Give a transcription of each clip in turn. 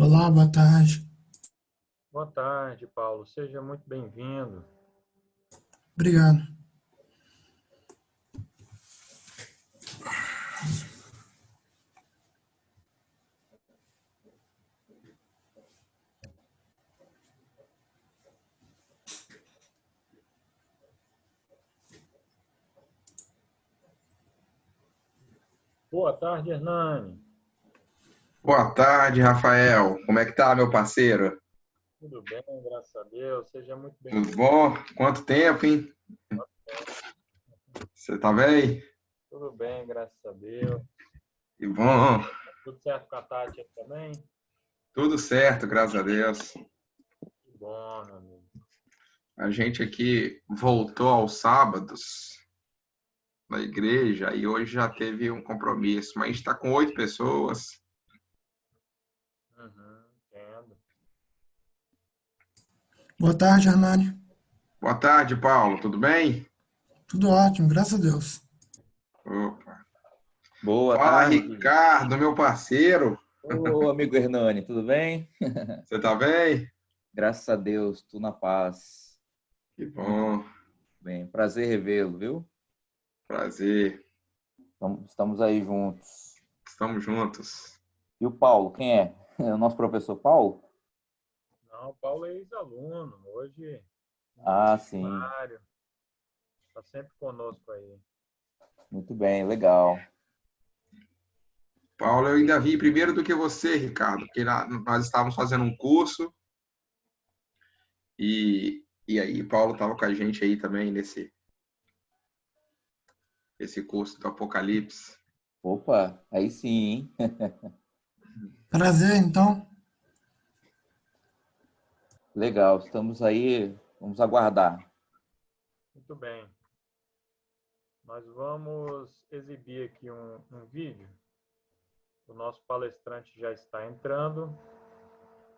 Olá, boa tarde. Boa tarde, Paulo. Seja muito bem-vindo. Obrigado. Boa tarde, Hernani. Boa tarde, Rafael. Como é que tá, meu parceiro? Tudo bem, graças a Deus. Seja muito Tudo bem-vindo. bom? Quanto tempo, hein? Você tá bem? Tudo bem, graças a Deus. Que bom. Tudo certo com a Tati aí também? Tudo certo, graças a Deus. Que bom, meu amigo. A gente aqui voltou aos sábados na igreja e hoje já teve um compromisso, mas a gente está com 8 pessoas. Entendo. Boa tarde, Hernani. Boa tarde, Paulo. Tudo bem? Tudo ótimo, graças a Deus. Opa. Boa Fala, tarde. Ricardo, meu parceiro. Ô, amigo Hernani, tudo bem? Você tá bem? Graças a Deus, tudo na paz. Que bom. Bem, prazer revê-lo, viu? Prazer. Estamos aí juntos. Estamos juntos. E o Paulo, quem é? É o nosso professor Paulo? Não, o Paulo é ex-aluno. Hoje, no Ah, sim. seminário. Está sempre conosco aí. Muito bem, legal. Paulo, eu ainda vi primeiro do que você, Ricardo, porque nós estávamos fazendo um curso e aí Paulo estava com a gente aí também esse curso do Apocalipse. Opa, aí sim, hein? Prazer, então. Legal, estamos aí, vamos aguardar. Muito bem. Nós vamos exibir aqui um vídeo. O nosso palestrante já está entrando.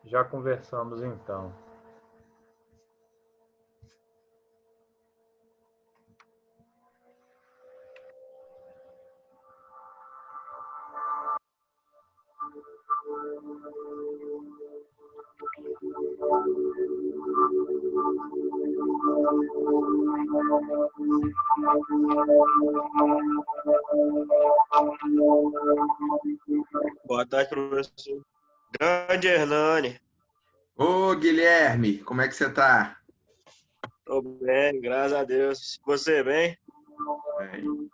Já conversamos então. Boa tarde, professor. Grande Hernani. Ô, Guilherme, como é que você tá? Tô bem, graças a Deus. Você bem? Bem.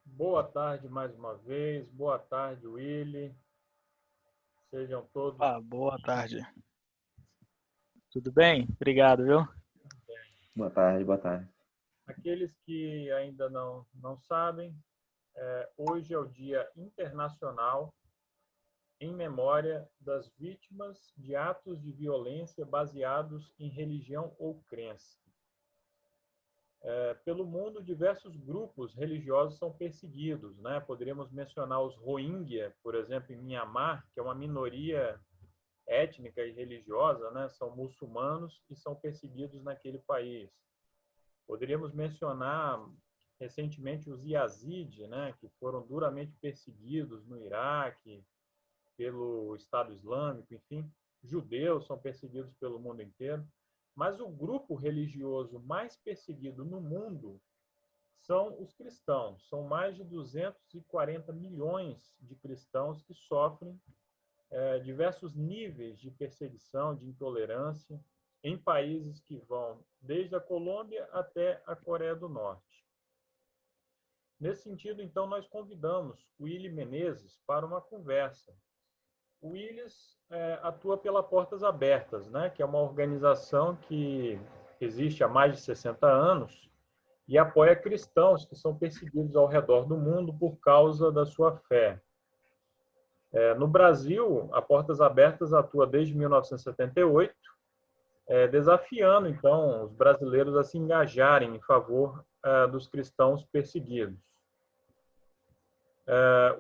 Boa tarde mais uma vez. Boa tarde, Willy. Sejam todos Boa tarde. Tudo bem? Obrigado, viu? Boa tarde, boa tarde. aqueles que ainda não sabem. Hoje é o Dia Internacional em memória das vítimas de atos de violência baseados em religião ou crença. Pelo mundo, diversos grupos religiosos são perseguidos, né? Poderíamos mencionar os Rohingya, por exemplo, em Myanmar, que é uma minoria étnica e religiosa, né? São muçulmanos e são perseguidos naquele país. Poderíamos mencionar recentemente os Yazid, né? Que foram duramente perseguidos no Iraque, pelo Estado Islâmico, enfim. Judeus são perseguidos pelo mundo inteiro. Mas o grupo religioso mais perseguido no mundo são os cristãos. São mais de 240 milhões de cristãos que sofrem diversos níveis de perseguição, de intolerância, em países que vão desde a Colômbia até a Coreia do Norte. Nesse sentido, então, nós convidamos o Willy Menezes para uma conversa. O Willis atua pela Portas Abertas, né, que é uma organização que existe há mais de 60 anos e apoia cristãos que são perseguidos ao redor do mundo por causa da sua fé. No Brasil, a Portas Abertas atua desde 1978, desafiando, então, os brasileiros a se engajarem em favor dos cristãos perseguidos.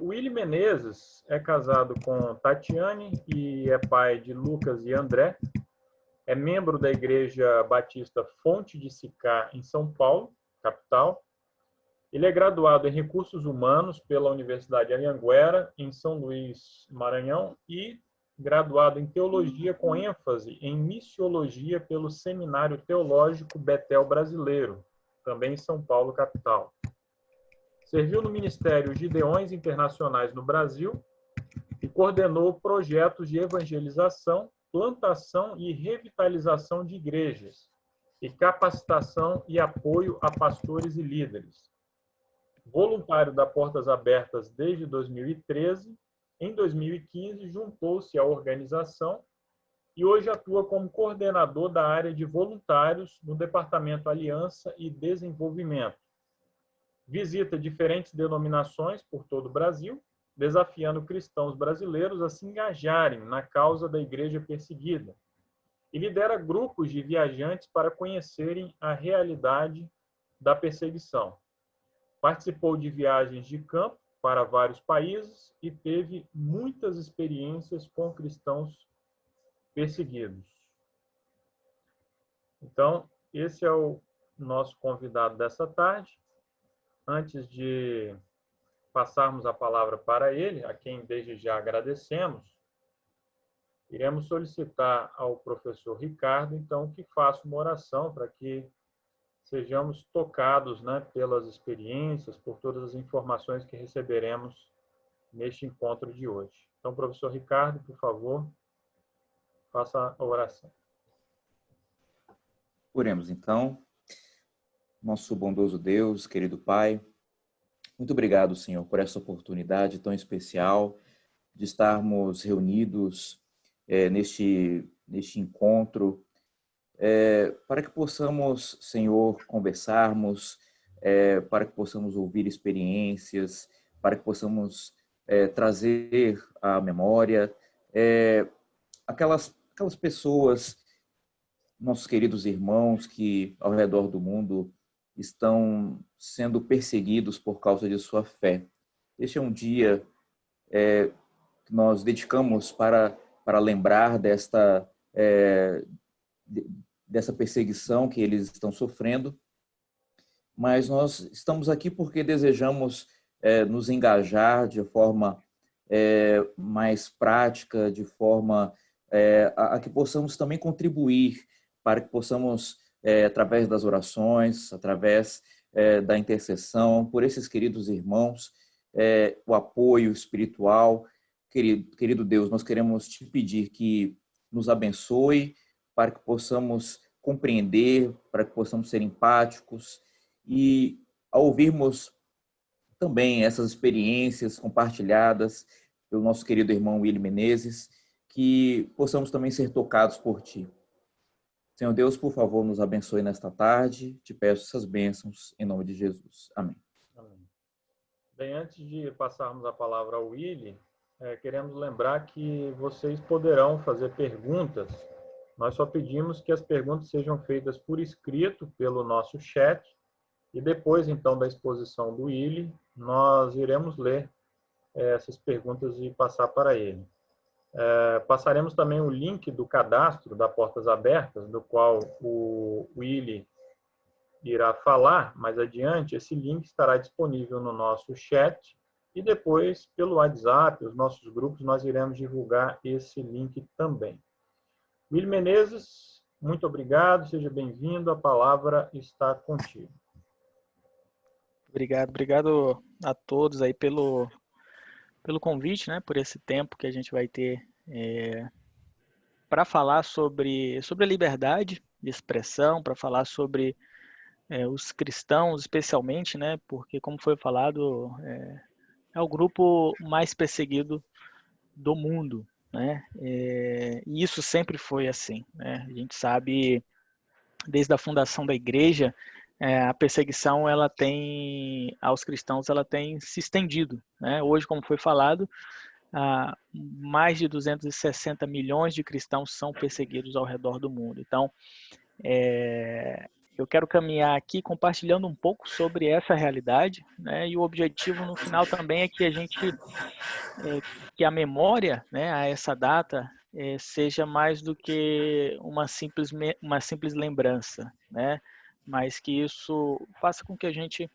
O Willy Menezes é casado com Tatiane e é pai de Lucas e André. É membro da Igreja Batista Fonte de Sicá, em São Paulo, capital. Ele é graduado em Recursos Humanos pela Universidade Anhanguera, em São Luís, Maranhão, e graduado em Teologia com ênfase em Missiologia pelo Seminário Teológico Betel Brasileiro, também em São Paulo, capital. Serviu no Ministério Gideões Internacionais no Brasil e coordenou projetos de evangelização, plantação e revitalização de igrejas e capacitação e apoio a pastores e líderes. Voluntário da Portas Abertas desde 2013, em 2015 juntou-se à organização e hoje atua como coordenador da área de voluntários no Departamento Aliança e Desenvolvimento. Visita diferentes denominações por todo o Brasil, desafiando cristãos brasileiros a se engajarem na causa da igreja perseguida. E lidera grupos de viajantes para conhecerem a realidade da perseguição. Participou de viagens de campo para vários países e teve muitas experiências com cristãos perseguidos. Então, esse é o nosso convidado dessa tarde. Antes de passarmos a palavra para ele, a quem desde já agradecemos, iremos solicitar ao professor Ricardo, então, que faça uma oração para que sejamos tocados, né, pelas experiências, por todas as informações que receberemos neste encontro de hoje. Então, professor Ricardo, por favor, faça a oração. Oremos, então. Nosso bondoso Deus, querido Pai, muito obrigado, Senhor, por essa oportunidade tão especial de estarmos reunidos neste encontro, para que possamos, Senhor, conversarmos, para que possamos ouvir experiências, para que possamos trazer à memória aquelas pessoas, nossos queridos irmãos que ao redor do mundo estão sendo perseguidos por causa de sua fé. Este é um dia que nós dedicamos para lembrar dessa perseguição que eles estão sofrendo, mas nós estamos aqui porque desejamos nos engajar de forma mais prática, de forma a que possamos também contribuir para que possamos, através das orações, através da intercessão, por esses queridos irmãos, o apoio espiritual. Querido Deus, nós queremos te pedir que nos abençoe para que possamos compreender, para que possamos ser empáticos e, ao ouvirmos também essas experiências compartilhadas pelo nosso querido irmão Willy Menezes, que possamos também ser tocados por ti. Senhor Deus, por favor, nos abençoe nesta tarde. Te peço essas bênçãos em nome de Jesus. Amém. Amém. Bem, antes de passarmos a palavra ao Willy, queremos lembrar que vocês poderão fazer perguntas. Nós só pedimos que as perguntas sejam feitas por escrito pelo nosso chat e depois, então, da exposição do Willy, nós iremos ler essas perguntas e passar para ele. Passaremos também o link do cadastro da Portas Abertas, do qual o Willy irá falar mais adiante. Esse link estará disponível no nosso chat e depois, pelo WhatsApp, os nossos grupos, nós iremos divulgar esse link também. Willy Menezes, muito obrigado, seja bem-vindo, a palavra está contigo. Obrigado a todos aí pelo convite, né, por esse tempo que a gente vai ter para falar sobre a liberdade de expressão, para falar sobre os cristãos especialmente, né, porque, como foi falado, é o grupo mais perseguido do mundo, né, e isso sempre foi assim, né, a gente sabe, desde a fundação da igreja, a perseguição aos cristãos ela tem se estendido, né? Hoje, como foi falado, mais de 260 milhões de cristãos são perseguidos ao redor do mundo. Então, eu quero caminhar aqui compartilhando um pouco sobre essa realidade, né? E o objetivo no final também é que que a memória, né, a essa data seja mais do que uma simples lembrança, né? Mas que isso faça com que a gente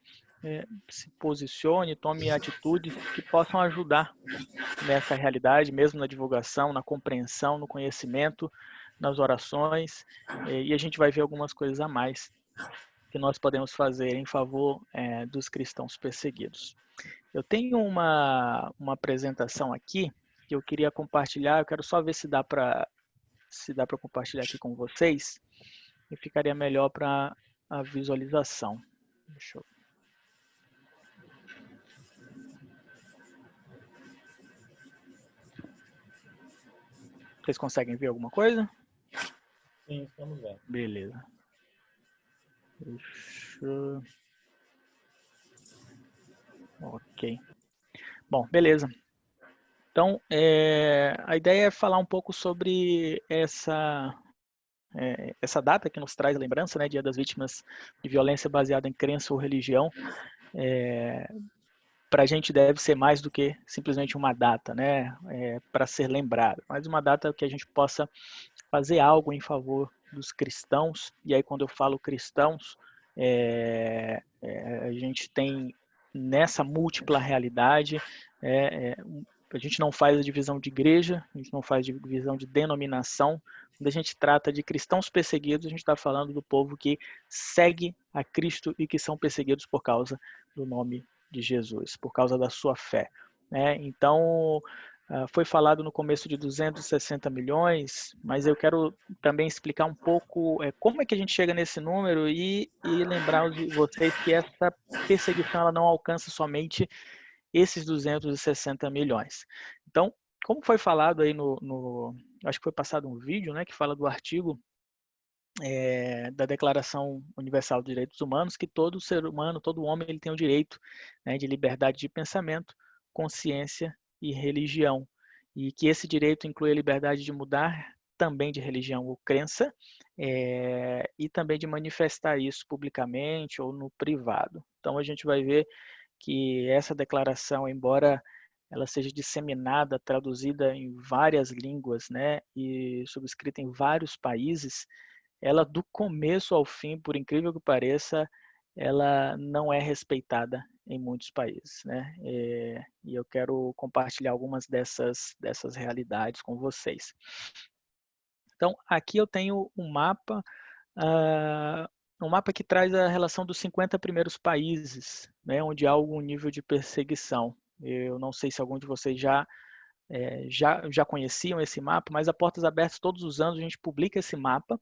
se posicione, tome atitudes que possam ajudar nessa realidade, mesmo na divulgação, na compreensão, no conhecimento, nas orações, e a gente vai ver algumas coisas a mais que nós podemos fazer em favor dos cristãos perseguidos. Eu tenho uma apresentação aqui que eu queria compartilhar, eu quero só ver se dá para compartilhar aqui com vocês, e ficaria melhor para a visualização. Deixa eu... Vocês conseguem ver alguma coisa? Sim, estamos vendo. Beleza. Ok. Bom, beleza. Então, a ideia é falar um pouco sobre essa data que nos traz lembrança, né, Dia das Vítimas de Violência Baseada em Crença ou Religião. Para a gente deve ser mais do que simplesmente uma data, né, para ser lembrado, mas uma data que a gente possa fazer algo em favor dos cristãos. E aí, quando eu falo cristãos, a gente tem nessa múltipla realidade, a gente não faz a divisão de igreja, a gente não faz divisão de denominação. Quando a gente trata de cristãos perseguidos, a gente está falando do povo que segue a Cristo e que são perseguidos por causa do nome de Jesus, por causa da sua fé, né? Então, foi falado no começo de 260 milhões, mas eu quero também explicar um pouco como é que a gente chega nesse número e lembrar vocês que essa perseguição ela não alcança somente esses 260 milhões. Então, como foi falado aí acho que foi passado um vídeo, né, que fala do artigo da Declaração Universal dos Direitos Humanos, que todo ser humano, todo homem, ele tem o direito, né, de liberdade de pensamento, consciência e religião, e que esse direito inclui a liberdade de mudar também de religião ou crença, e também de manifestar isso publicamente ou no privado. Então a gente vai ver que essa declaração, embora ela seja disseminada, traduzida em várias línguas, né, e subscrita em vários países, ela do começo ao fim, por incrível que pareça, ela não é respeitada em muitos países, né? E eu quero compartilhar algumas dessas realidades com vocês. Então, aqui eu tenho um mapa que traz a relação dos 50 primeiros países, né, onde há algum nível de perseguição. Eu não sei se algum de vocês já conheciam esse mapa, mas a Portas Abertas, todos os anos, a gente publica esse mapa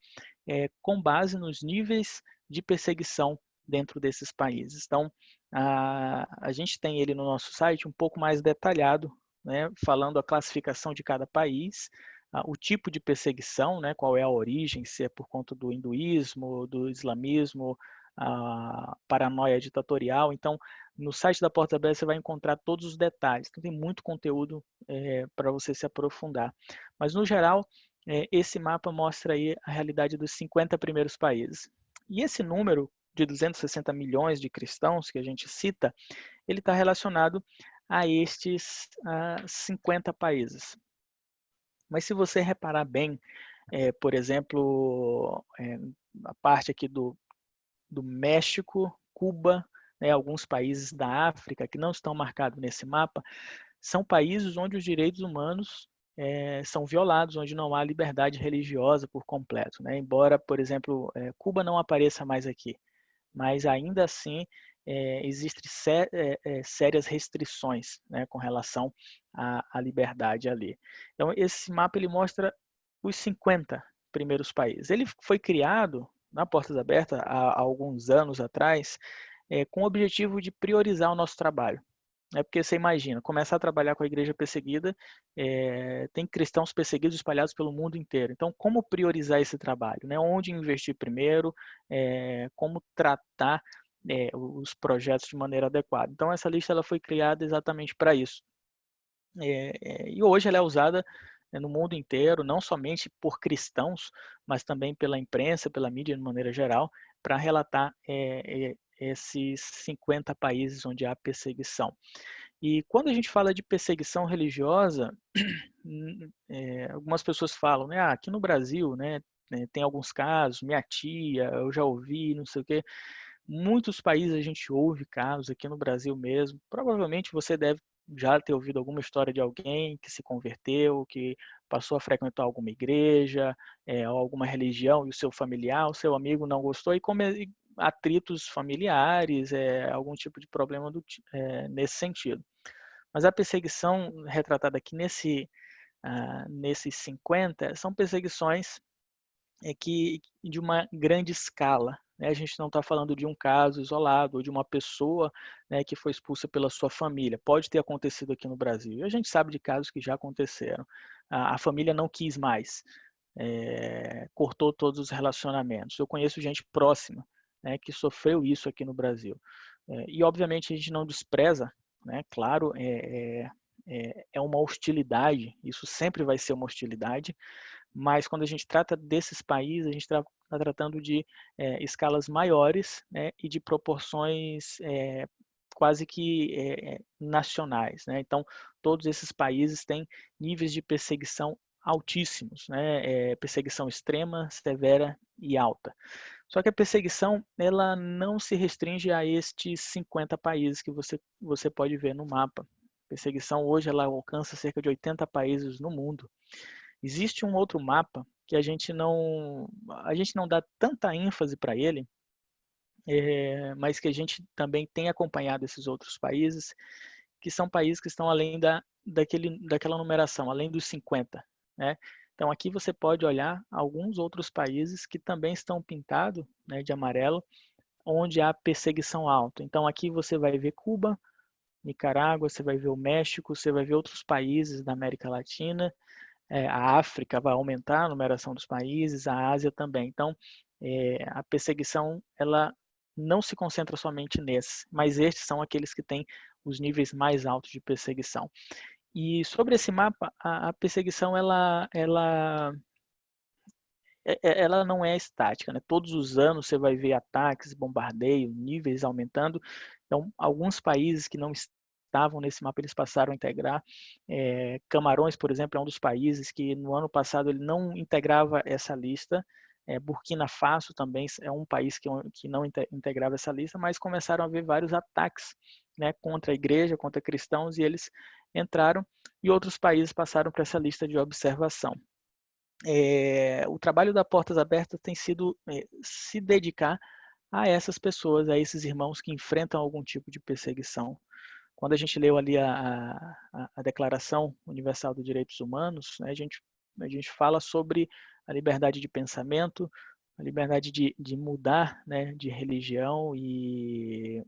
com base nos níveis de perseguição dentro desses países. Então, a gente tem ele no nosso site um pouco mais detalhado, né, falando a classificação de cada país, o tipo de perseguição, né, qual é a origem, se é por conta do hinduísmo, do islamismo, a paranoia ditatorial. Então, no site da Portas Abertas você vai encontrar todos os detalhes. Então, tem muito conteúdo para você se aprofundar. Mas, no geral, esse mapa mostra aí a realidade dos 50 primeiros países. E esse número de 260 milhões de cristãos que a gente cita, ele está relacionado a estes 50 países. Mas se você reparar bem, por exemplo, a parte aqui do México, Cuba, né, alguns países da África que não estão marcados nesse mapa, são países onde os direitos humanos são violados, onde não há liberdade religiosa por completo, né? Embora, por exemplo, Cuba não apareça mais aqui, mas ainda assim existem sérias restrições, né, com relação à liberdade ali. Então, esse mapa ele mostra os 50 primeiros países. Ele foi criado na Portas Abertas há alguns anos atrás, com o objetivo de priorizar o nosso trabalho. Porque você imagina, começar a trabalhar com a igreja perseguida, tem cristãos perseguidos espalhados pelo mundo inteiro. Então, como priorizar esse trabalho? Né? Onde investir primeiro? Como tratar os projetos de maneira adequada? Então, essa lista ela foi criada exatamente para isso. E hoje ela é usada no mundo inteiro, não somente por cristãos, mas também pela imprensa, pela mídia de maneira geral, para relatar esses 50 países onde há perseguição. E quando a gente fala de perseguição religiosa, algumas pessoas falam, né, aqui no Brasil, né, tem alguns casos, minha tia, eu já ouvi, não sei o quê. Muitos países a gente ouve casos, aqui no Brasil mesmo. Provavelmente você deve já ter ouvido alguma história de alguém que se converteu, que passou a frequentar alguma igreja, ou alguma religião, e o seu familiar, o seu amigo não gostou, e atritos familiares, algum tipo de problema nesse sentido. Mas a perseguição retratada aqui nesses 50 são perseguições de uma grande escala. Né? A gente não está falando de um caso isolado ou de uma pessoa, né, que foi expulsa pela sua família. Pode ter acontecido aqui no Brasil. E a gente sabe de casos que já aconteceram. A família não quis mais, cortou todos os relacionamentos. Eu conheço gente próxima, né, que sofreu isso aqui no Brasil. E, obviamente, a gente não despreza, né? Claro, é uma hostilidade, isso sempre vai ser uma hostilidade, mas quando a gente trata desses países, a gente está tratando de escalas maiores, né, e de proporções quase que nacionais. Né? Então, todos esses países têm níveis de perseguição altíssimos, né? Perseguição extrema, severa e alta. Só que a perseguição ela não se restringe a estes 50 países que você pode ver no mapa. A perseguição hoje ela alcança cerca de 80 países no mundo. Existe um outro mapa que a gente não dá tanta ênfase para ele, mas que a gente também tem acompanhado esses outros países, que são países que estão além daquela numeração, além dos 50. Né? Então aqui você pode olhar alguns outros países que também estão pintados, né, de amarelo, onde há perseguição alta. Então aqui você vai ver Cuba, Nicarágua, você vai ver o México, você vai ver outros países da América Latina, a África vai aumentar a numeração dos países, a Ásia também. Então, a perseguição ela não se concentra somente nesses, mas estes são aqueles que têm os níveis mais altos de perseguição. E sobre esse mapa, a perseguição ela não é estática, né? Todos os anos você vai ver ataques, bombardeio, níveis aumentando. Então, alguns países que não estavam nesse mapa, eles passaram a integrar. Camarões, por exemplo, é um dos países que no ano passado ele não integrava essa lista. Burkina Faso também é um país que não integrava essa lista, mas começaram a haver vários ataques, né, contra a igreja, contra cristãos, e eles entraram, e outros países passaram para essa lista de observação. O trabalho da Portas Abertas tem sido se dedicar a essas pessoas, a esses irmãos que enfrentam algum tipo de perseguição. Quando a gente leu ali a Declaração Universal dos Direitos Humanos, né, a gente fala sobre a liberdade de pensamento, a liberdade de mudar, né, de religião, e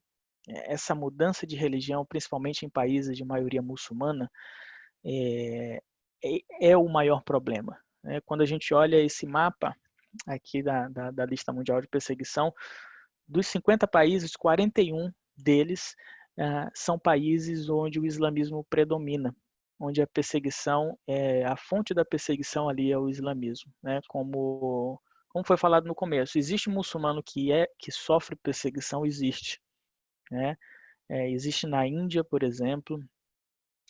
essa mudança de religião, principalmente em países de maioria muçulmana, é o maior problema. Quando a gente olha esse mapa aqui da lista mundial de perseguição, Dos 50 países, 41 deles são países onde o islamismo predomina, onde a perseguição, a fonte da perseguição ali é o islamismo, né? Como foi falado no começo, existe muçulmano que sofre perseguição, existe, né? Existe na Índia, por exemplo,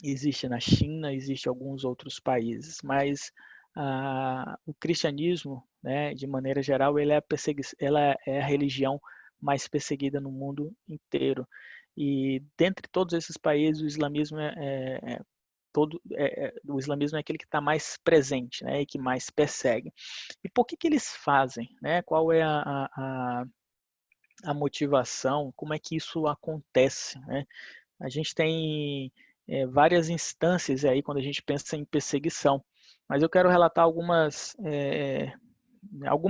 existe na China, existe em alguns outros países, mas o cristianismo, né, de maneira geral, ela é a religião mais perseguida no mundo inteiro. E dentre todos esses países, o islamismo o islamismo é aquele que está mais presente, né, e que mais persegue. E por que eles fazem, né? Qual é a motivação? Como é que isso acontece, né? A gente tem várias instâncias aí quando a gente pensa em perseguição, mas eu quero relatar algumas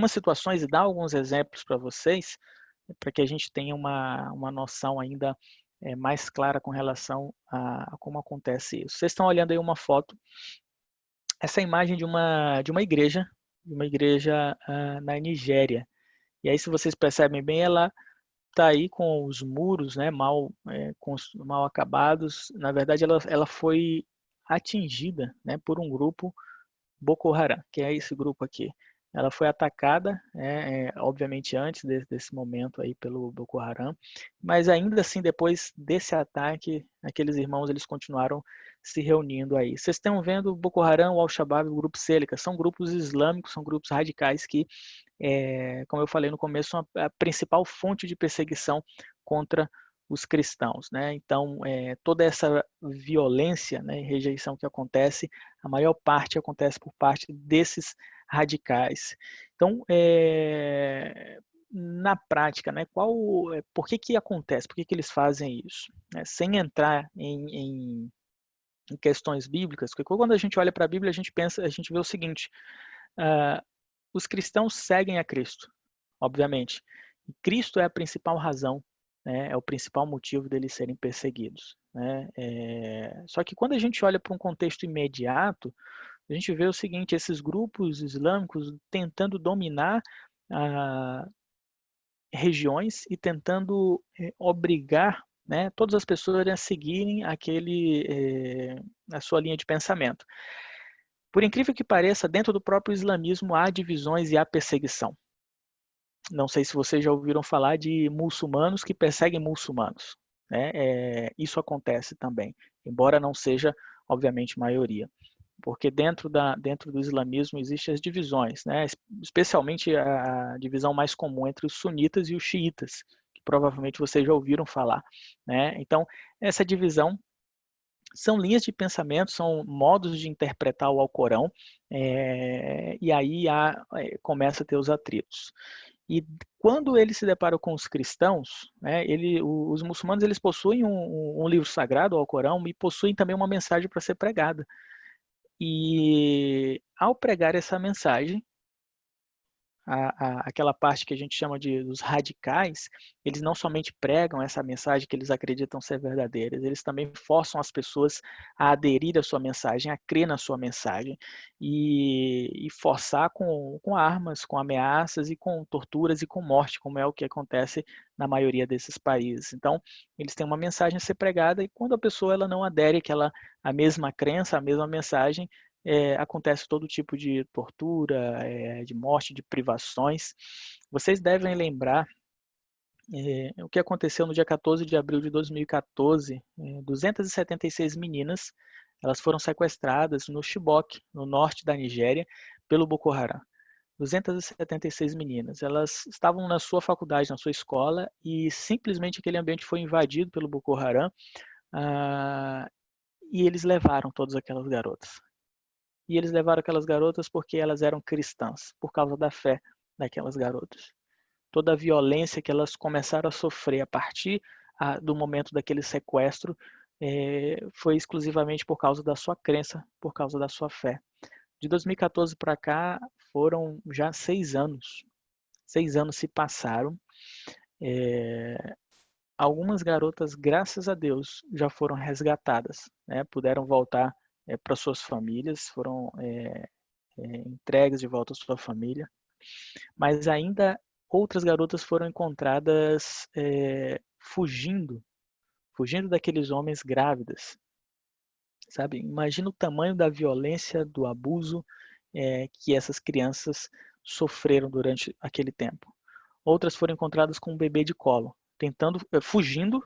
situações e dar alguns exemplos para vocês, para que a gente tenha uma noção ainda mais clara com relação a como acontece isso. Vocês estão olhando aí uma foto, essa é a imagem de uma igreja, na Nigéria. E aí, se vocês percebem bem, ela está aí com os muros, né, mal acabados. Na verdade, ela foi atingida, né, por um grupo Boko Haram, que é esse grupo aqui. Ela foi atacada, obviamente antes desse momento aí pelo Boko Haram, mas ainda assim depois desse ataque, aqueles irmãos eles continuaram se reunindo aí. Vocês estão vendo o Boko Haram, o Al-Shabaab, o grupo Cêlica, são grupos islâmicos, são grupos radicais que, como eu falei no começo, são a principal fonte de perseguição contra os cristãos, né? Então, toda essa violência, né, e rejeição que acontece, a maior parte acontece por parte desses radicais. Então, na prática, né, por que acontece? Por que eles fazem isso? Sem entrar em questões bíblicas, porque quando a gente olha para a Bíblia, a gente vê o seguinte: os cristãos seguem a Cristo, obviamente. E Cristo é a principal razão, né, é o principal motivo deles serem perseguidos, né? Só que quando a gente olha para um contexto imediato, a gente vê o seguinte: esses grupos islâmicos tentando dominar regiões e tentando obrigar, né, todas as pessoas a seguirem a sua linha de pensamento. Por incrível que pareça, dentro do próprio islamismo há divisões e há perseguição. Não sei se vocês já ouviram falar de muçulmanos que perseguem muçulmanos, né? Isso acontece também, embora não seja, obviamente, maioria. Porque dentro do islamismo existem as divisões, né? Especialmente a divisão mais comum entre os sunitas e os xiitas, que provavelmente vocês já ouviram falar, né? Então, essa divisão são linhas de pensamento, são modos de interpretar o Alcorão, e aí começa a ter os atritos. E quando ele se depara com os cristãos, né, os muçulmanos eles possuem um livro sagrado, o Alcorão, e possuem também uma mensagem para ser pregada. E ao pregar essa mensagem, aquela parte que a gente chama dos radicais, eles não somente pregam essa mensagem que eles acreditam ser verdadeira, eles também forçam as pessoas a aderir à sua mensagem, a crer na sua mensagem, e forçar com armas, com ameaças e com torturas e com morte, como é o que acontece na maioria desses países. Então, eles têm uma mensagem a ser pregada e quando a pessoa ela não adere à mesma crença, à mesma mensagem, acontece todo tipo de tortura, de morte, de privações. Vocês devem lembrar o que aconteceu no dia 14 de abril de 2014. 276 meninas, elas foram sequestradas no Chibok, no norte da Nigéria, pelo Boko Haram. 276 meninas. Elas estavam na sua faculdade, na sua escola, e simplesmente aquele ambiente foi invadido pelo Boko Haram, e eles levaram todas aquelas garotas. E eles levaram aquelas garotas porque elas eram cristãs, por causa da fé daquelas garotas. Toda a violência que elas começaram a sofrer a partir do momento daquele sequestro foi exclusivamente por causa da sua crença, por causa da sua fé. De 2014 para cá foram já 6 anos. 6 anos se passaram. Algumas garotas, graças a Deus, já foram resgatadas, né? Puderam voltar para suas famílias, foram entregues de volta à sua família, mas ainda outras garotas foram encontradas fugindo daqueles homens grávidas, sabe? Imagina o tamanho da violência, do abuso que essas crianças sofreram durante aquele tempo. Outras foram encontradas com um bebê de colo, fugindo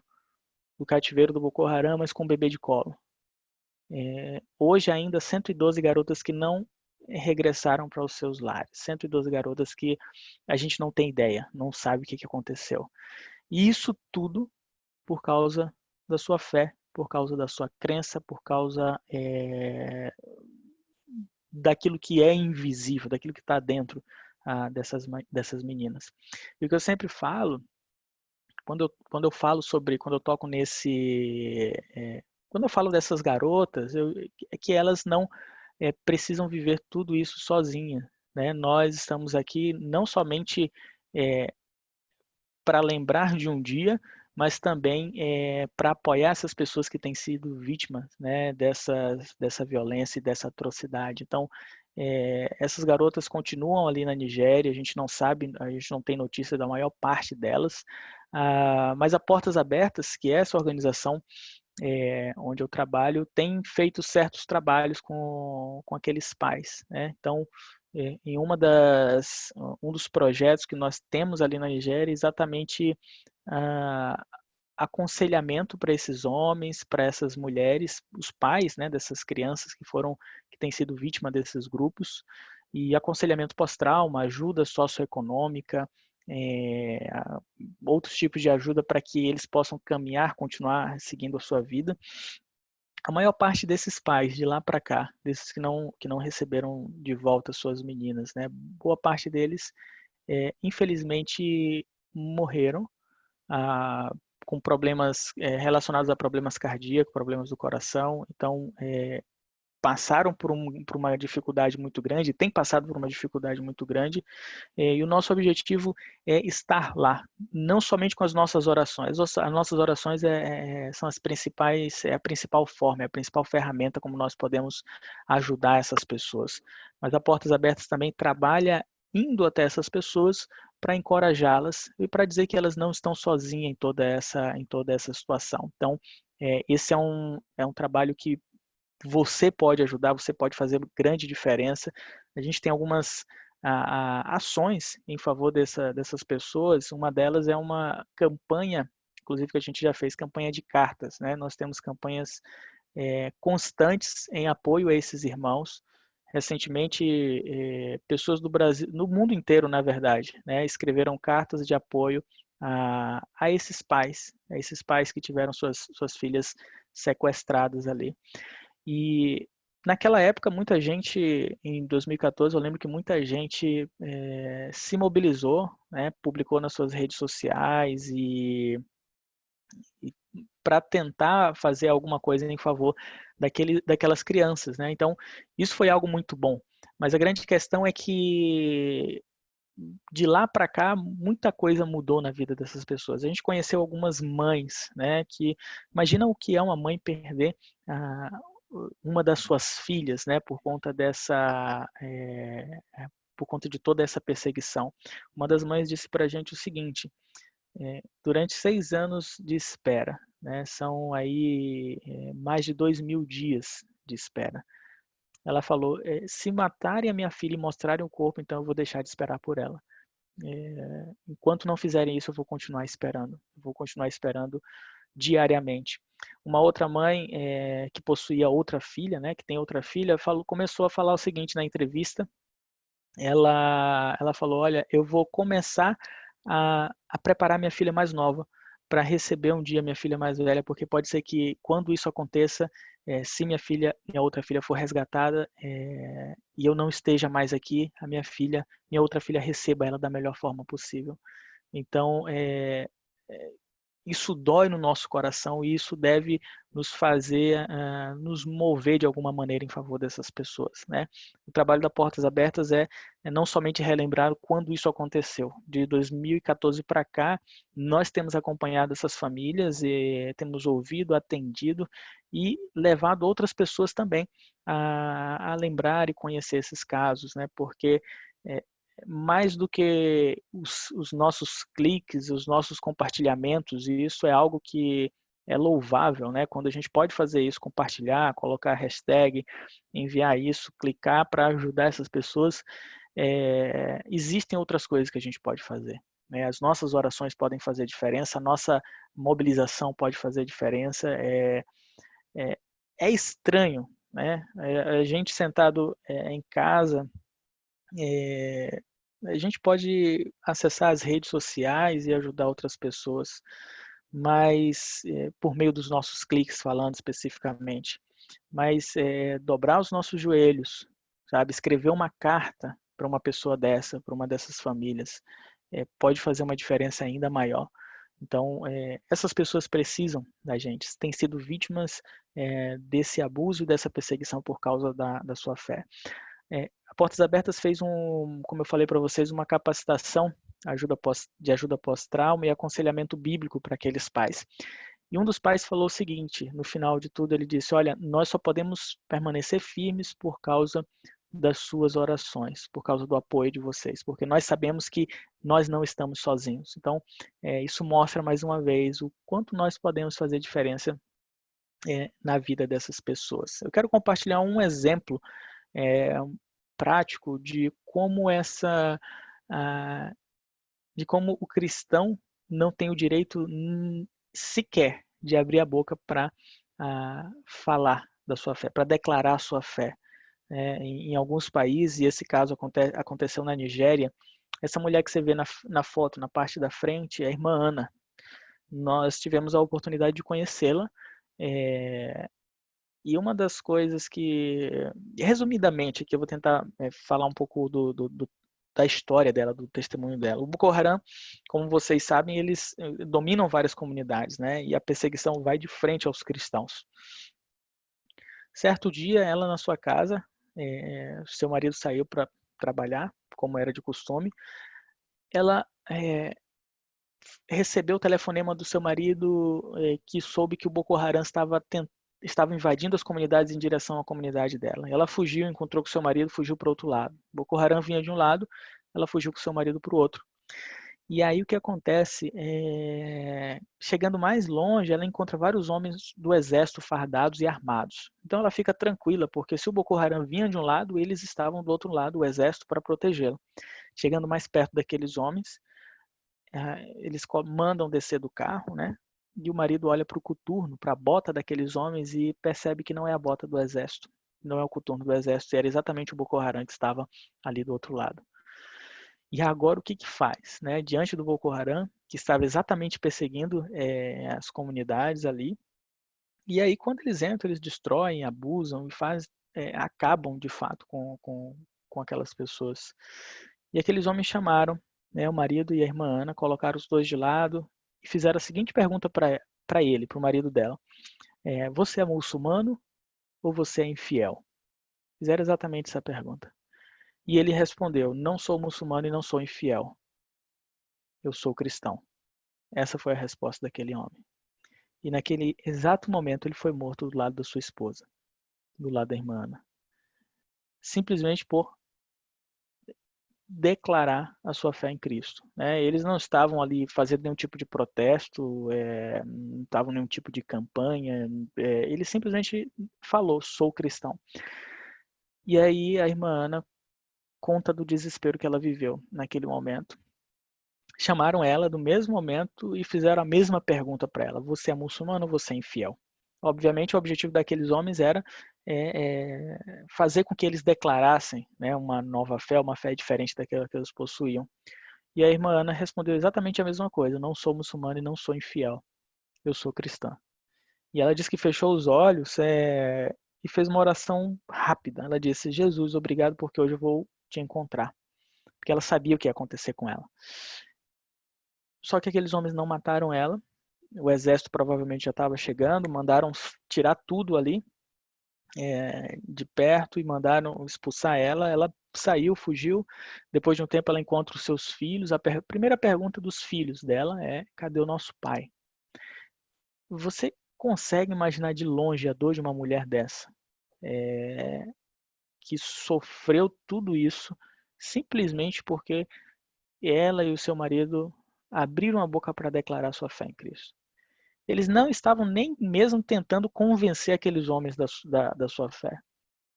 do cativeiro do Boko Haram, mas com um bebê de colo. Hoje ainda 112 garotas que não regressaram para os seus lares, 112 garotas que a gente não tem ideia, não sabe o que aconteceu. E isso tudo por causa da sua fé, por causa da sua crença, por causa daquilo que é invisível, daquilo que está dentro dessas meninas. E o que eu sempre falo, quando eu toco quando eu falo dessas garotas, é que elas não precisam viver tudo isso sozinhas, né? Nós estamos aqui não somente para lembrar de um dia, mas também para apoiar essas pessoas que têm sido vítimas, né, dessa violência e dessa atrocidade. Então, essas garotas continuam ali na Nigéria, a gente não sabe, a gente não tem notícia da maior parte delas, mas a Portas Abertas, que é essa organização onde eu trabalho, tem feito certos trabalhos com aqueles pais, né? Então, um dos projetos que nós temos ali na Nigéria é exatamente aconselhamento para esses homens, para essas mulheres, os pais, né, dessas crianças que têm sido vítima desses grupos, e aconselhamento pós-trauma, ajuda socioeconômica, outros tipos de ajuda para que eles possam caminhar, continuar seguindo a sua vida. A maior parte desses pais de lá para cá, desses que não receberam de volta suas meninas, né, boa parte deles, infelizmente, morreram com problemas relacionados a problemas cardíacos, problemas do coração. Então, passaram por uma dificuldade muito grande, têm passado por uma dificuldade muito grande, e o nosso objetivo é estar lá, não somente com as nossas orações. As nossas orações são as principais, a principal forma, a principal ferramenta como nós podemos ajudar essas pessoas. Mas a Portas Abertas também trabalha indo até essas pessoas para encorajá-las e para dizer que elas não estão sozinhas em toda essa situação. Então, esse é um trabalho que você pode ajudar, você pode fazer grande diferença. A gente tem algumas ações em favor dessas pessoas. Uma delas é uma campanha, inclusive que a gente já fez, campanha de cartas, né? Nós temos campanhas constantes em apoio a esses irmãos. Recentemente, pessoas do Brasil, no mundo inteiro, na verdade, né, escreveram cartas de apoio a esses pais que tiveram suas filhas sequestradas ali. E naquela época, muita gente, em 2014, eu lembro que muita gente se mobilizou, né, publicou nas suas redes sociais e para tentar fazer alguma coisa em favor daquelas crianças, né? Então, isso foi algo muito bom. Mas a grande questão é que de lá para cá muita coisa mudou na vida dessas pessoas. A gente conheceu algumas mães, né? Que imagina o que é uma mãe perder uma das suas filhas, né? Por conta por conta de toda essa perseguição. Uma das mães disse para a gente o seguinte: durante 6 anos de espera, né, são aí mais de 2.000 dias de espera. Ela falou, se matarem a minha filha e mostrarem o corpo, então eu vou deixar de esperar por ela. Enquanto não fizerem isso, eu vou continuar esperando. Diariamente. Uma outra mãe que possuía outra filha, né, que tem outra filha, começou a falar o seguinte na entrevista. Ela falou, olha, eu vou começar a preparar minha filha mais nova para receber um dia minha filha mais velha, porque pode ser que quando isso aconteça, se minha outra filha for resgatada e eu não esteja mais aqui, minha outra filha receba ela da melhor forma possível. Então, isso dói no nosso coração e isso deve nos fazer, nos mover de alguma maneira em favor dessas pessoas, né? O trabalho da Portas Abertas é não somente relembrar quando isso aconteceu. De 2014 para cá, nós temos acompanhado essas famílias e temos ouvido, atendido e levado outras pessoas também a lembrar e conhecer esses casos, né? Porque mais do que os nossos cliques, os nossos compartilhamentos, e isso é algo que é louvável, né? Quando a gente pode fazer isso, compartilhar, colocar hashtag, enviar isso, clicar para ajudar essas pessoas, existem outras coisas que a gente pode fazer, né? As nossas orações podem fazer diferença, a nossa mobilização pode fazer diferença. É estranho, né? A gente sentado em casa, a gente pode acessar as redes sociais e ajudar outras pessoas, mas por meio dos nossos cliques, falando especificamente, mas dobrar os nossos joelhos, sabe, escrever uma carta para uma pessoa dessa, para uma dessas famílias, pode fazer uma diferença ainda maior. Então, essas pessoas precisam da gente, têm sido vítimas desse abuso e dessa perseguição por causa da sua fé. A Portas Abertas fez como eu falei para vocês, uma capacitação de ajuda pós-trauma e aconselhamento bíblico para aqueles pais. E um dos pais falou o seguinte, no final de tudo, ele disse: olha, nós só podemos permanecer firmes por causa das suas orações, por causa do apoio de vocês, porque nós sabemos que nós não estamos sozinhos. Então, isso mostra mais uma vez o quanto nós podemos fazer diferença na vida dessas pessoas. Eu quero compartilhar um exemplo prático de como de como o cristão não tem o direito sequer de abrir a boca para falar da sua fé, para declarar a sua fé. Em alguns países, e esse caso aconteceu na Nigéria, essa mulher que você vê na foto, na parte da frente, é a irmã Ana. Nós tivemos a oportunidade de conhecê-la, e uma das coisas que, resumidamente, aqui eu vou tentar falar um pouco da história dela, do testemunho dela. O Boko Haram, como vocês sabem, eles dominam várias comunidades, né? E a perseguição vai de frente aos cristãos. Certo dia, ela na sua casa, seu marido saiu para trabalhar, como era de costume, ela recebeu o telefonema do seu marido que soube que o Boko Haram estava invadindo as comunidades em direção à comunidade dela. Ela fugiu, encontrou com seu marido, fugiu para o outro lado. O Boko Haram vinha de um lado, ela fugiu com seu marido para o outro. E aí o que acontece? Chegando mais longe, ela encontra vários homens do exército fardados e armados. Então ela fica tranquila, porque se o Boko Haram vinha de um lado, eles estavam do outro lado, o exército, para protegê-la. Chegando mais perto daqueles homens, eles mandam descer do carro, né? E o marido olha para o coturno, para a bota daqueles homens e percebe que não é a bota do exército, não é o coturno do exército, era exatamente o Boko Haram que estava ali do outro lado. E agora o que faz? Né? Diante do Boko Haram, que estava exatamente perseguindo as comunidades ali, e aí quando eles entram, eles destroem, abusam e acabam de fato com aquelas pessoas. E aqueles homens chamaram, né, o marido e a irmã Ana, colocaram os dois de lado e fizeram a seguinte pergunta para ele, para o marido dela: você é muçulmano ou você é infiel? Fizeram exatamente essa pergunta. E ele respondeu: não sou muçulmano e não sou infiel. Eu sou cristão. Essa foi a resposta daquele homem. E naquele exato momento ele foi morto do lado da sua esposa, do lado da irmã Ana. Simplesmente por declarar a sua fé em Cristo. Né? Eles não estavam ali fazendo nenhum tipo de protesto, não estavam nenhum tipo de campanha, ele simplesmente falou: sou cristão. E aí a irmã Ana conta do desespero que ela viveu naquele momento. Chamaram ela no mesmo momento e fizeram a mesma pergunta para ela: você é muçulmano ou você é infiel? Obviamente o objetivo daqueles homens era fazer com que eles declarassem, né, uma nova fé, uma fé diferente daquela que eles possuíam. E a irmã Ana respondeu exatamente a mesma coisa: não sou muçulmana e não sou infiel, eu sou cristã. E ela disse que fechou os olhos e fez uma oração rápida. Ela disse: Jesus, obrigado porque hoje eu vou te encontrar. Porque ela sabia o que ia acontecer com ela. Só que aqueles homens não mataram ela. O exército provavelmente já estava chegando, mandaram tirar tudo ali de perto e mandaram expulsar ela. Ela saiu, fugiu. Depois de um tempo ela encontra os seus filhos. A primeira pergunta dos filhos dela é: cadê o nosso pai? Você consegue imaginar de longe a dor de uma mulher dessa? Que sofreu tudo isso simplesmente porque ela e o seu marido abriram a boca para declarar sua fé em Cristo. Eles não estavam nem mesmo tentando convencer aqueles homens da sua fé,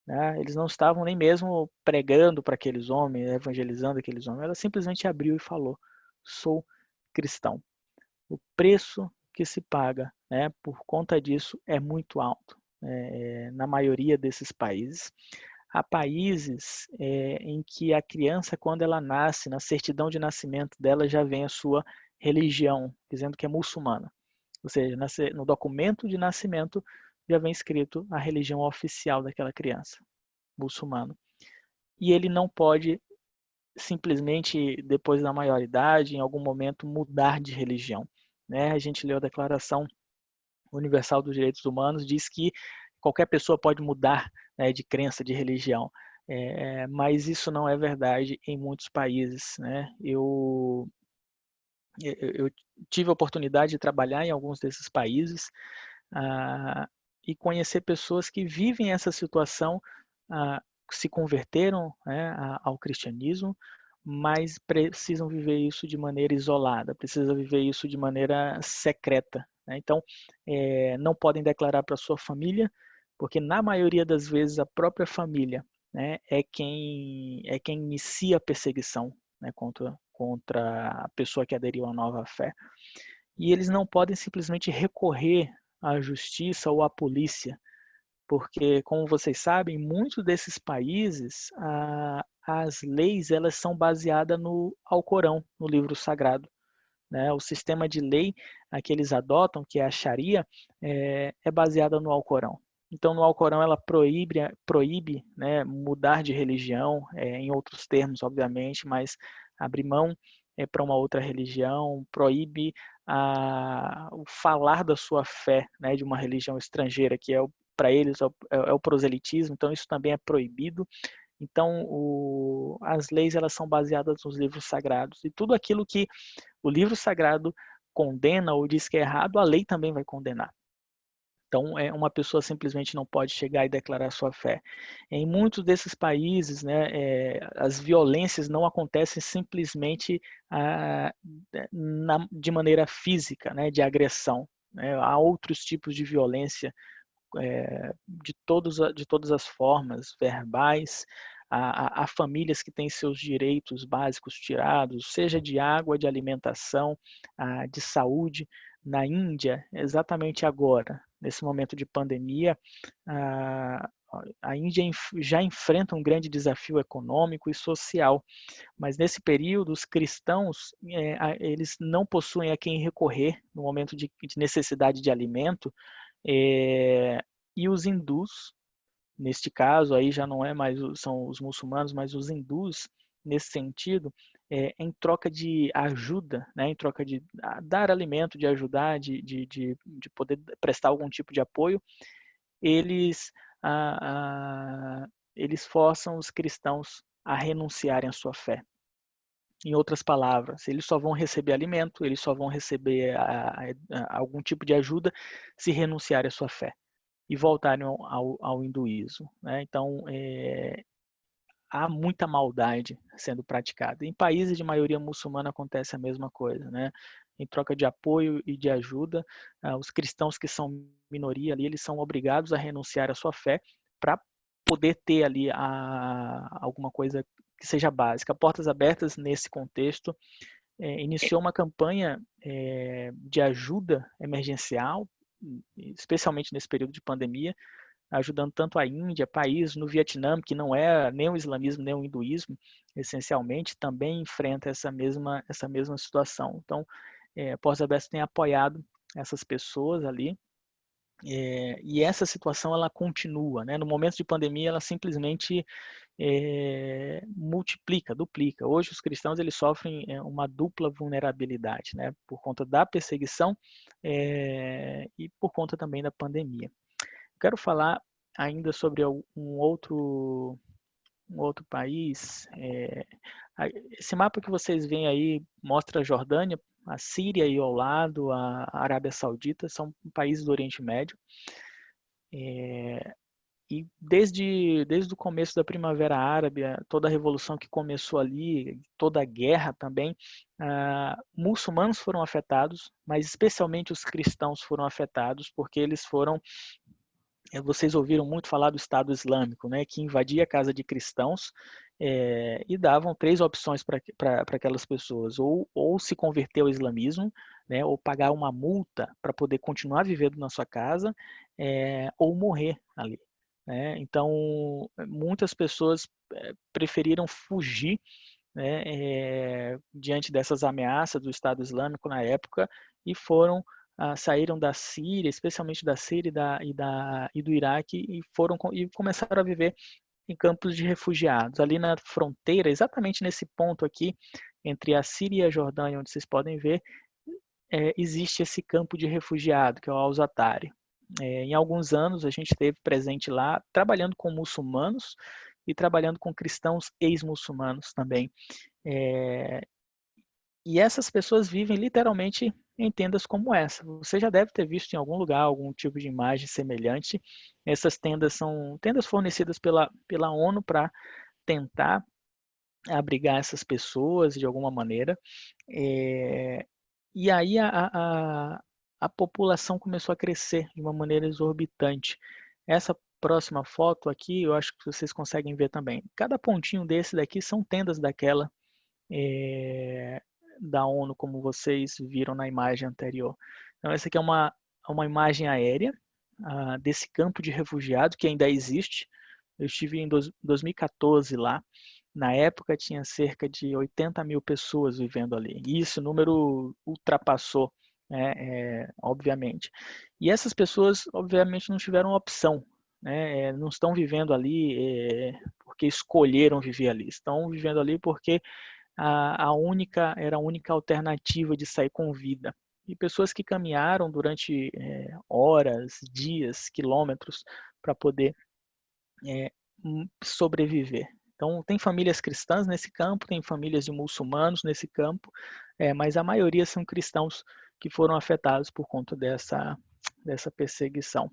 né? Eles não estavam nem mesmo pregando para aqueles homens, evangelizando aqueles homens. Ela simplesmente abriu e falou: sou cristão. O preço que se paga, né, por conta disso é muito alto, na maioria desses países. Há países em que a criança, quando ela nasce, na certidão de nascimento dela já vem a sua religião, dizendo que é muçulmana. Ou seja, no documento de nascimento já vem escrito a religião oficial daquela criança, muçulmano. E ele não pode simplesmente, depois da maioridade, em algum momento, mudar de religião, né? A gente leu a Declaração Universal dos Direitos Humanos, diz que qualquer pessoa pode mudar, né, de crença, de religião, mas isso não é verdade em muitos países, né? Eu tive a oportunidade de trabalhar em alguns desses países e conhecer pessoas que vivem essa situação, se converteram, né, ao cristianismo, mas precisam viver isso de maneira isolada, precisam viver isso de maneira secreta, né? Então, não podem declarar para sua família, porque na maioria das vezes a própria família, né, é quem inicia a perseguição, né, contra a pessoa que aderiu à nova fé. E eles não podem simplesmente recorrer à justiça ou à polícia, porque, como vocês sabem, em muitos desses países, as leis elas são baseadas no Alcorão, no livro sagrado, né? O sistema de lei que eles adotam, que é a Sharia, é baseada no Alcorão. Então, no Alcorão, ela proíbe, né, mudar de religião, em outros termos, obviamente, mas abrir mão para uma outra religião, proíbe o falar da sua fé, né, de uma religião estrangeira, que para eles é o proselitismo, então isso também é proibido. Então, as leis elas são baseadas nos livros sagrados, e tudo aquilo que o livro sagrado condena ou diz que é errado, a lei também vai condenar. Então, uma pessoa simplesmente não pode chegar e declarar sua fé. Em muitos desses países, né, as violências não acontecem simplesmente de maneira física, né, de agressão, né? Há outros tipos de violência, de todas as formas, verbais. Há famílias que têm seus direitos básicos tirados, seja de água, de alimentação, de saúde. Na Índia, exatamente agora, nesse momento de pandemia, a Índia já enfrenta um grande desafio econômico e social, mas nesse período os cristãos eles não possuem a quem recorrer no momento de necessidade de alimento, e os hindus, neste caso aí já não são os muçulmanos, mas os hindus, nesse sentido, em troca de ajuda, né, em troca de dar alimento, de ajudar, de poder prestar algum tipo de apoio, eles, eles forçam os cristãos a renunciarem à sua fé. Em outras palavras, eles só vão receber alimento, eles só vão receber algum tipo de ajuda se renunciarem à sua fé e voltarem ao hinduísmo, né? Então, há muita maldade sendo praticada. Em países de maioria muçulmana acontece a mesma coisa, né? Em troca de apoio e de ajuda, os cristãos que são minoria ali, eles são obrigados a renunciar à sua fé para poder ter ali alguma coisa que seja básica. Portas Abertas, nesse contexto, iniciou uma campanha de ajuda emergencial, especialmente nesse período de pandemia, ajudando tanto a Índia, país no Vietnã, que não é nem o islamismo nem o hinduísmo, essencialmente, também enfrenta essa mesma situação. Então, Portas Abertas tem apoiado essas pessoas ali, e essa situação ela continua, né? No momento de pandemia, ela simplesmente multiplica, duplica. Hoje os cristãos eles sofrem uma dupla vulnerabilidade, né? Por conta da perseguição e por conta também da pandemia. Quero falar ainda sobre um outro país. Esse mapa que vocês veem aí mostra a Jordânia, a Síria aí ao lado, a Arábia Saudita, são países do Oriente Médio. E desde o começo da Primavera Árabe, toda a revolução que começou ali, toda a guerra também, muçulmanos foram afetados, mas especialmente os cristãos foram afetados, porque eles foram, vocês ouviram muito falar do Estado Islâmico, né, que invadia a casa de cristãos e davam 3 opções para aquelas pessoas, ou se converter ao islamismo, né, ou pagar uma multa para poder continuar vivendo na sua casa, ou morrer ali. Então, muitas pessoas preferiram fugir, né, diante dessas ameaças do Estado Islâmico na época e saíram da Síria, especialmente da Síria e do Iraque, e começaram a viver em campos de refugiados. Ali na fronteira, exatamente nesse ponto aqui, entre a Síria e a Jordânia, onde vocês podem ver, existe esse campo de refugiado, que é o Al-Zatari. Em alguns anos a gente esteve presente lá, trabalhando com muçulmanos e trabalhando com cristãos ex-muçulmanos também. E essas pessoas vivem literalmente em tendas como essa. Você já deve ter visto em algum lugar algum tipo de imagem semelhante. Essas tendas são tendas fornecidas pela ONU para tentar abrigar essas pessoas de alguma maneira. E aí a população começou a crescer de uma maneira exorbitante. Essa próxima foto aqui, eu acho que vocês conseguem ver também. Cada pontinho desse daqui são tendas daquela da ONU, como vocês viram na imagem anterior. Então essa aqui é uma imagem aérea desse campo de refugiados que ainda existe. Eu estive em 2014 lá. Na época tinha cerca de 80 mil pessoas vivendo ali. E esse número ultrapassou, obviamente. E essas pessoas, obviamente, não tiveram opção. Não estão vivendo ali porque escolheram viver ali. Estão vivendo ali porque era a única alternativa de sair com vida. E pessoas que caminharam durante horas, dias, quilômetros para poder sobreviver. Então, tem famílias cristãs nesse campo, tem famílias de muçulmanos nesse campo, mas a maioria são cristãos que foram afetados por conta dessa perseguição.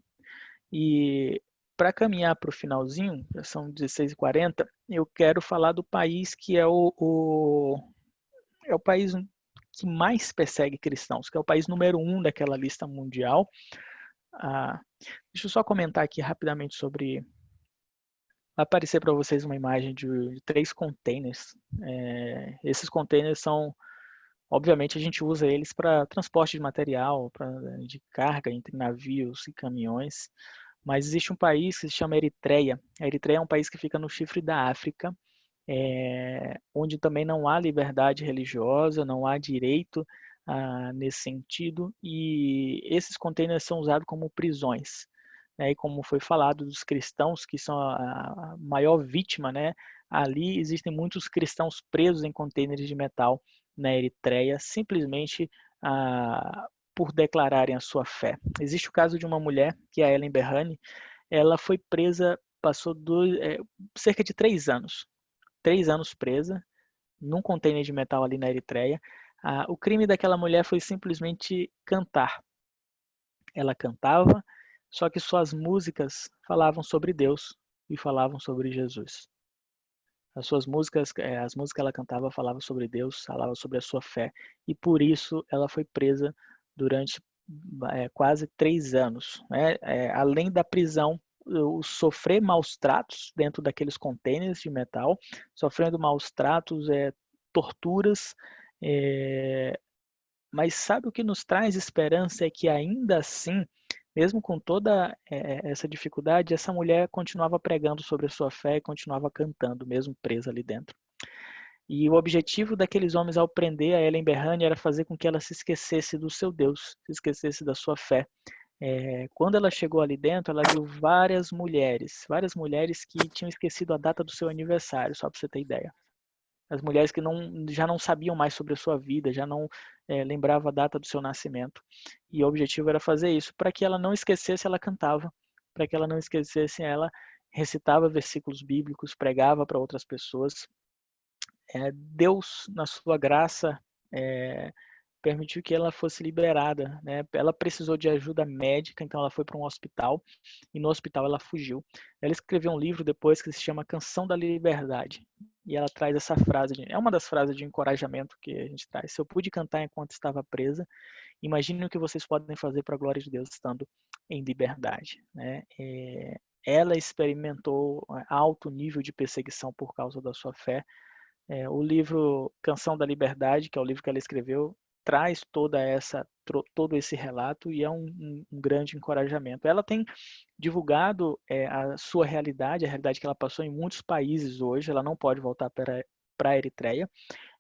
E para caminhar para o finalzinho, já são 16h40, eu quero falar do país que é o país que mais persegue cristãos, que é o país número 1 daquela lista mundial. Deixa eu só comentar aqui rapidamente sobre... Vai aparecer para vocês uma imagem de 3 containers. Esses containers são... Obviamente a gente usa eles para transporte de material, de carga entre navios e caminhões. Mas existe um país que se chama Eritreia. A Eritreia é um país que fica no chifre da África, onde também não há liberdade religiosa, não há direito nesse sentido. E esses containers são usados como prisões. E como foi falado dos cristãos, que são a maior vítima, ali existem muitos cristãos presos em contêineres de metal na Eritreia, simplesmente por declararem a sua fé. Existe o caso de uma mulher, que é a Ellen Berhane. Ela foi presa, passou cerca de 3 anos. 3 anos presa, num contêiner de metal ali na Eritreia. O crime daquela mulher foi simplesmente cantar. Ela cantava, só que suas músicas falavam sobre Deus e falavam sobre Jesus. As músicas que ela cantava falavam sobre Deus, falavam sobre a sua fé, e por isso ela foi presa durante quase 3 anos. Além da prisão, sofrer maus tratos dentro daqueles contêineres de metal, sofrendo maus tratos, torturas, mas sabe o que nos traz esperança é que ainda assim, mesmo com toda essa dificuldade, essa mulher continuava pregando sobre a sua fé e continuava cantando, mesmo presa ali dentro. E o objetivo daqueles homens ao prender a Ellen Berhane era fazer com que ela se esquecesse do seu Deus, se esquecesse da sua fé. Quando ela chegou ali dentro, ela viu várias mulheres que tinham esquecido a data do seu aniversário, só para você ter ideia. As mulheres que já não sabiam mais sobre a sua vida, já não lembravam a data do seu nascimento. E o objetivo era fazer isso. Para que ela não esquecesse, ela cantava. Para que ela não esquecesse, ela recitava versículos bíblicos, pregava para outras pessoas. Deus, na sua graça, permitiu que ela fosse liberada, né? Ela precisou de ajuda médica, então ela foi para um hospital e no hospital ela fugiu. Ela escreveu um livro depois que se chama Canção da Liberdade e ela traz essa frase, é uma das frases de encorajamento que a gente traz. Se eu pude cantar enquanto estava presa, imagine o que vocês podem fazer para a glória de Deus estando em liberdade, né? Ela experimentou alto nível de perseguição por causa da sua fé. O livro Canção da Liberdade, que é o livro que ela escreveu, traz todo esse relato e é um grande encorajamento. Ela tem divulgado a sua realidade, a realidade que ela passou em muitos países hoje. Ela não pode voltar para a Eritreia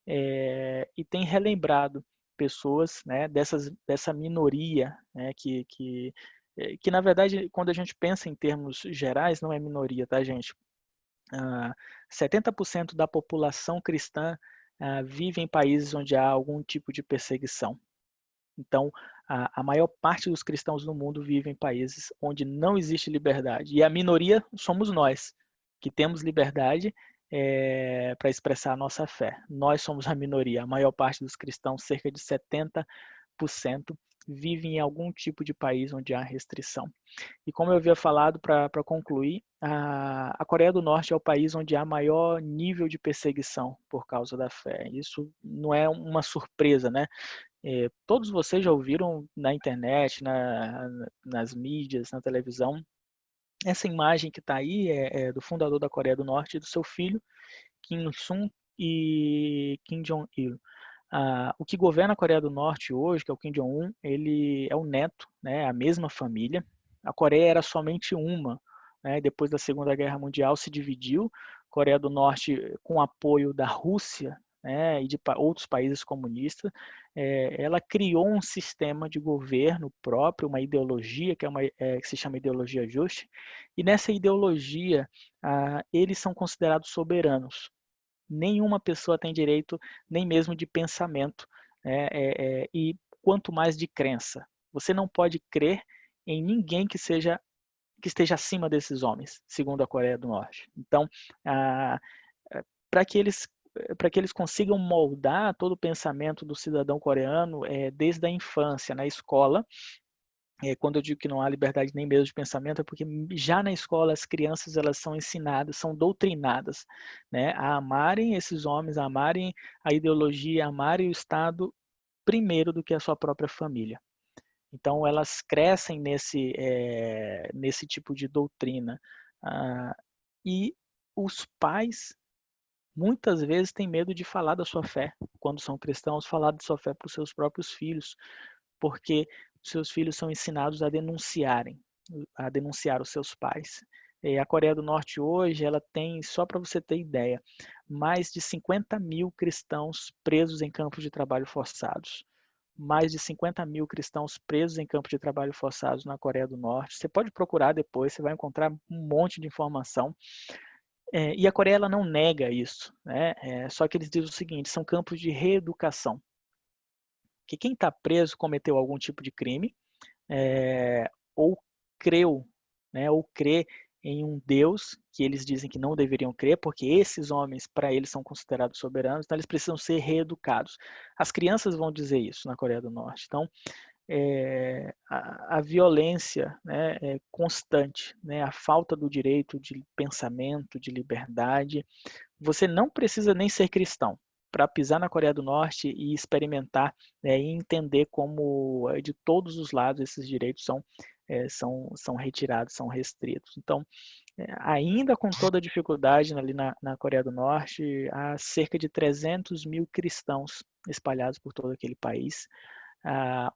e tem relembrado pessoas, né, dessa minoria, né, que na verdade, quando a gente pensa em termos gerais, não é minoria, tá, gente? 70% da população cristã vive em países onde há algum tipo de perseguição. Então, a maior parte dos cristãos no mundo vive em países onde não existe liberdade. E a minoria somos nós, que temos liberdade para expressar a nossa fé. Nós somos a minoria. A maior parte dos cristãos, cerca de 70%, vive em algum tipo de país onde há restrição. E como eu havia falado, para concluir, a Coreia do Norte é o país onde há maior nível de perseguição por causa da fé. Isso não é uma surpresa, né? Todos vocês já ouviram na internet, nas mídias, na televisão. Essa imagem que está aí é do fundador da Coreia do Norte e do seu filho, Kim Il-sung e Kim Jong-il. O que governa a Coreia do Norte hoje, que é o Kim Jong-un, ele é o neto, né, a mesma família. A Coreia era somente uma, né, depois da Segunda Guerra Mundial se dividiu. Coreia do Norte, com apoio da Rússia, né, e de outros países comunistas, ela criou um sistema de governo próprio, uma ideologia que se chama ideologia Juche, e nessa ideologia eles são considerados soberanos. Nenhuma pessoa tem direito nem mesmo de pensamento, né? E quanto mais de crença. Você não pode crer em ninguém que esteja acima desses homens, segundo a Coreia do Norte. Então, para que eles consigam moldar todo o pensamento do cidadão coreano desde a infância, na escola. Quando eu digo que não há liberdade nem mesmo de pensamento, é porque já na escola as crianças elas são ensinadas, são doutrinadas, né, a amarem esses homens, a amarem a ideologia, a amarem o Estado primeiro do que a sua própria família. Então elas crescem nesse tipo de doutrina. E os pais muitas vezes têm medo de falar da sua fé, quando são cristãos, falar da sua fé para os seus próprios filhos, porque seus filhos são ensinados a denunciar os seus pais. A Coreia do Norte hoje, ela tem, só para você ter ideia, mais de 50 mil cristãos presos em campos de trabalho forçados. Mais de 50 mil cristãos presos em campos de trabalho forçados na Coreia do Norte. Você pode procurar depois, você vai encontrar um monte de informação. E a Coreia ela não nega isso, né? Só que eles dizem o seguinte, são campos de reeducação. Que quem está preso cometeu algum tipo de crime, ou creu, né, ou crê em um Deus que eles dizem que não deveriam crer, porque esses homens, para eles, são considerados soberanos, então eles precisam ser reeducados. As crianças vão dizer isso na Coreia do Norte. Então, a violência, né, é constante, né, a falta do direito de pensamento, de liberdade. Você não precisa nem ser cristão para pisar na Coreia do Norte e experimentar, né, e entender como de todos os lados esses direitos são retirados, são restritos. Então, ainda com toda a dificuldade ali na Coreia do Norte, há cerca de 300 mil cristãos espalhados por todo aquele país.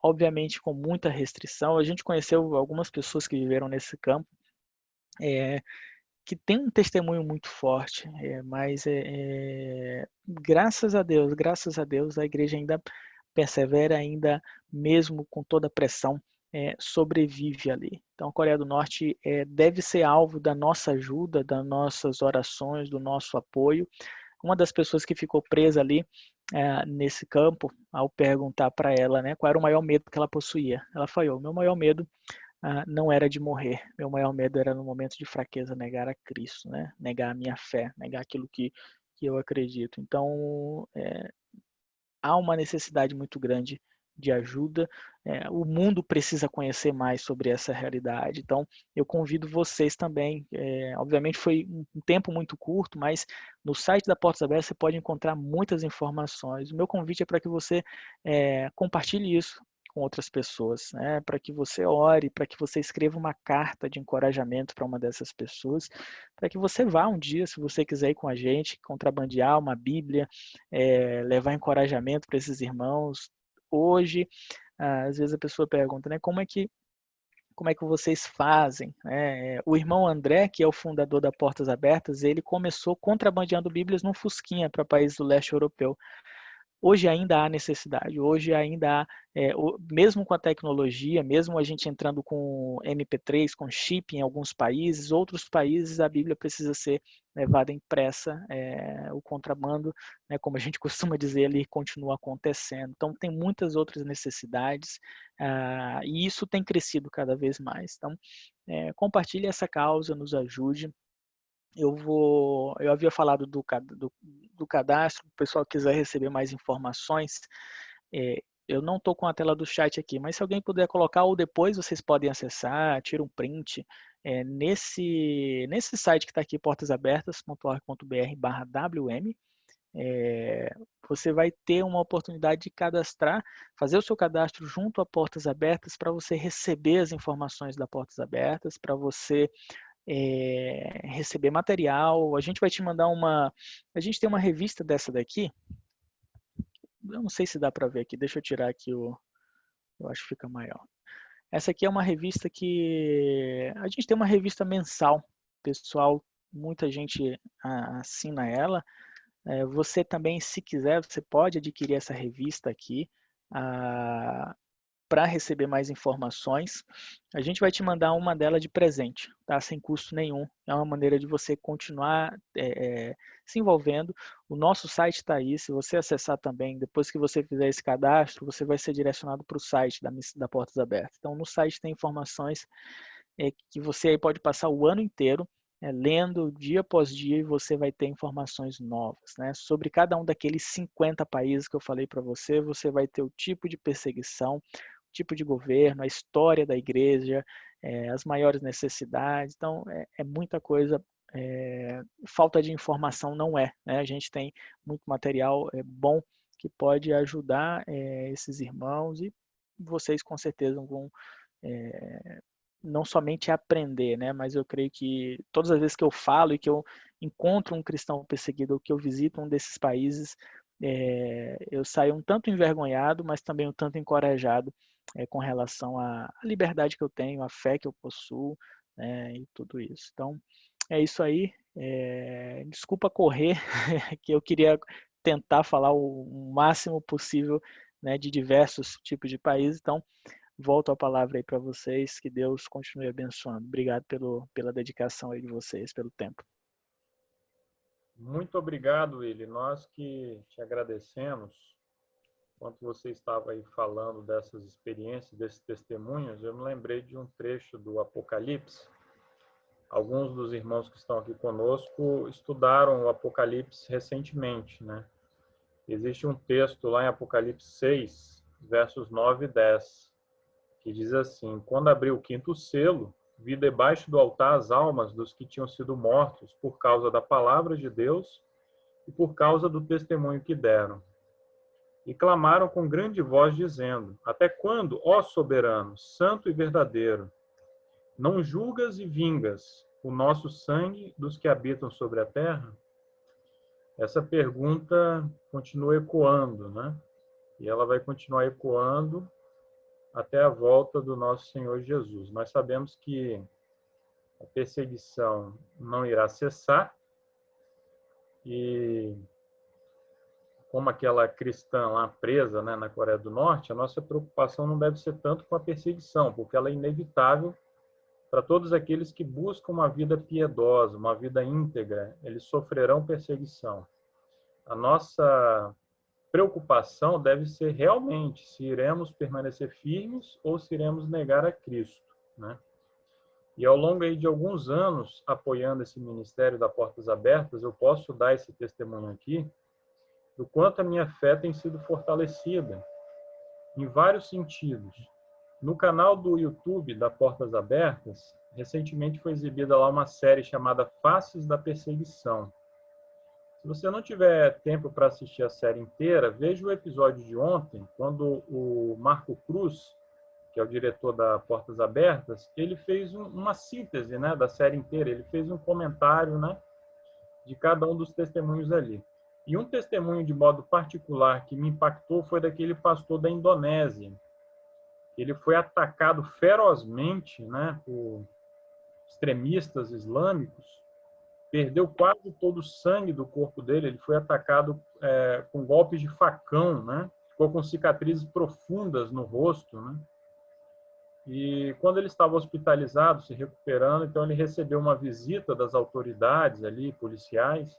Obviamente com muita restrição. A gente conheceu algumas pessoas que viveram nesse campo, que tem um testemunho muito forte, mas graças a Deus, a igreja ainda persevera, ainda mesmo com toda a pressão, sobrevive ali. Então, a Coreia do Norte deve ser alvo da nossa ajuda, das nossas orações, do nosso apoio. Uma das pessoas que ficou presa ali nesse campo, ao perguntar para ela, né, qual era o maior medo que ela possuía, ela falou: meu maior medo não era de morrer, meu maior medo era no momento de fraqueza negar a Cristo, né? Negar a minha fé, negar aquilo que eu acredito. Então, há uma necessidade muito grande de ajuda. O mundo precisa conhecer mais sobre essa realidade. Então, eu convido vocês também. Obviamente foi um tempo muito curto, mas no site da Portas Abertas você pode encontrar muitas informações. O meu convite é para que você compartilhe isso com outras pessoas, né? Para que você ore, para que você escreva uma carta de encorajamento para uma dessas pessoas, para que você vá um dia, se você quiser ir com a gente, contrabandear uma Bíblia, levar encorajamento para esses irmãos. Hoje, às vezes a pessoa pergunta, né, como é que vocês fazem? O irmão André, que é o fundador da Portas Abertas, ele começou contrabandeando Bíblias num Fusquinha para países do leste europeu. Hoje ainda há necessidade, hoje ainda há, mesmo com a tecnologia, mesmo a gente entrando com MP3, com chip em alguns países, outros países a Bíblia precisa ser levada impressa, o contrabando, né, como a gente costuma dizer, ele continua acontecendo. Então tem muitas outras necessidades, e isso tem crescido cada vez mais. Então compartilhe essa causa, nos ajude. Eu havia falado do cadastro, o pessoal quiser receber mais informações, eu não estou com a tela do chat aqui, mas se alguém puder colocar, ou depois vocês podem acessar, tira um print, nesse site que está aqui, portasabertas.org.br/WM, você vai ter uma oportunidade de cadastrar, fazer o seu cadastro junto a Portas Abertas para você receber as informações da Portas Abertas, para você receber material. A gente vai te mandar a gente tem uma revista dessa daqui, eu não sei se dá para ver aqui, deixa eu tirar aqui eu acho que fica maior. Essa aqui é uma revista que a gente tem uma revista mensal, pessoal, muita gente assina ela. Você também, se quiser, você pode adquirir essa revista aqui para receber mais informações. A gente vai te mandar uma dela de presente, tá? Sem custo nenhum. É uma maneira de você continuar se envolvendo. O nosso site está aí. Se você acessar também, depois que você fizer esse cadastro, você vai ser direcionado para o site da Portas Abertas. Então, no site tem informações que você aí pode passar o ano inteiro lendo dia após dia, e você vai ter informações novas, né? Sobre cada um daqueles 50 países que eu falei para você, você vai ter o tipo de perseguição, tipo de governo, a história da igreja, as maiores necessidades. Então, é muita coisa. Falta de informação não né? A gente tem muito material bom que pode ajudar esses irmãos, e vocês com certeza vão não somente aprender, né? Mas eu creio que todas as vezes que eu falo e que eu encontro um cristão perseguido ou que eu visito um desses países, eu saio um tanto envergonhado, mas também um tanto encorajado com relação à liberdade que eu tenho, à fé que eu possuo, né, e tudo isso. Então, é isso aí. Desculpa correr, que eu queria tentar falar o máximo possível, né, de diversos tipos de países. Então, volto a palavra aí para vocês, que Deus continue abençoando. Obrigado pela dedicação aí de vocês, pelo tempo. Muito obrigado, Willy. Nós que te agradecemos. Enquanto você estava aí falando dessas experiências, desses testemunhos, eu me lembrei de um trecho do Apocalipse. Alguns dos irmãos que estão aqui conosco estudaram o Apocalipse recentemente, né? Existe um texto lá em Apocalipse 6, versos 9 e 10, que diz assim: quando abriu o quinto selo, vi debaixo do altar as almas dos que tinham sido mortos por causa da palavra de Deus e por causa do testemunho que deram. E clamaram com grande voz, dizendo: até quando, ó soberano, santo e verdadeiro, não julgas e vingas o nosso sangue dos que habitam sobre a terra? Essa pergunta continua ecoando, né? E ela vai continuar ecoando até a volta do nosso Senhor Jesus. Nós sabemos que a perseguição não irá cessar, e como aquela cristã lá presa, né, na Coreia do Norte, a nossa preocupação não deve ser tanto com a perseguição, porque ela é inevitável para todos aqueles que buscam uma vida piedosa, uma vida íntegra. Eles sofrerão perseguição. A nossa preocupação deve ser realmente se iremos permanecer firmes ou se iremos negar a Cristo, né? E ao longo aí de alguns anos apoiando esse ministério da Portas Abertas, eu posso dar esse testemunho aqui do quanto a minha fé tem sido fortalecida. em vários sentidos. No canal do YouTube da Portas Abertas, recentemente foi exibida lá uma série chamada Faces da Perseguição. Se você não tiver tempo para assistir a série inteira, veja o episódio de ontem, quando o Marco Cruz, que é o diretor da Portas Abertas, ele fez uma síntese, né, da série inteira. Ele fez um comentário, né, de cada um dos testemunhos ali. E um testemunho de modo particular que me impactou foi daquele pastor da Indonésia. Ele foi atacado ferozmente, né, por extremistas islâmicos, perdeu quase todo o sangue do corpo dele, ele foi atacado com golpes de facão, né, ficou com cicatrizes profundas no rosto, né. E quando ele estava hospitalizado, se recuperando, então ele recebeu uma visita das autoridades ali, policiais,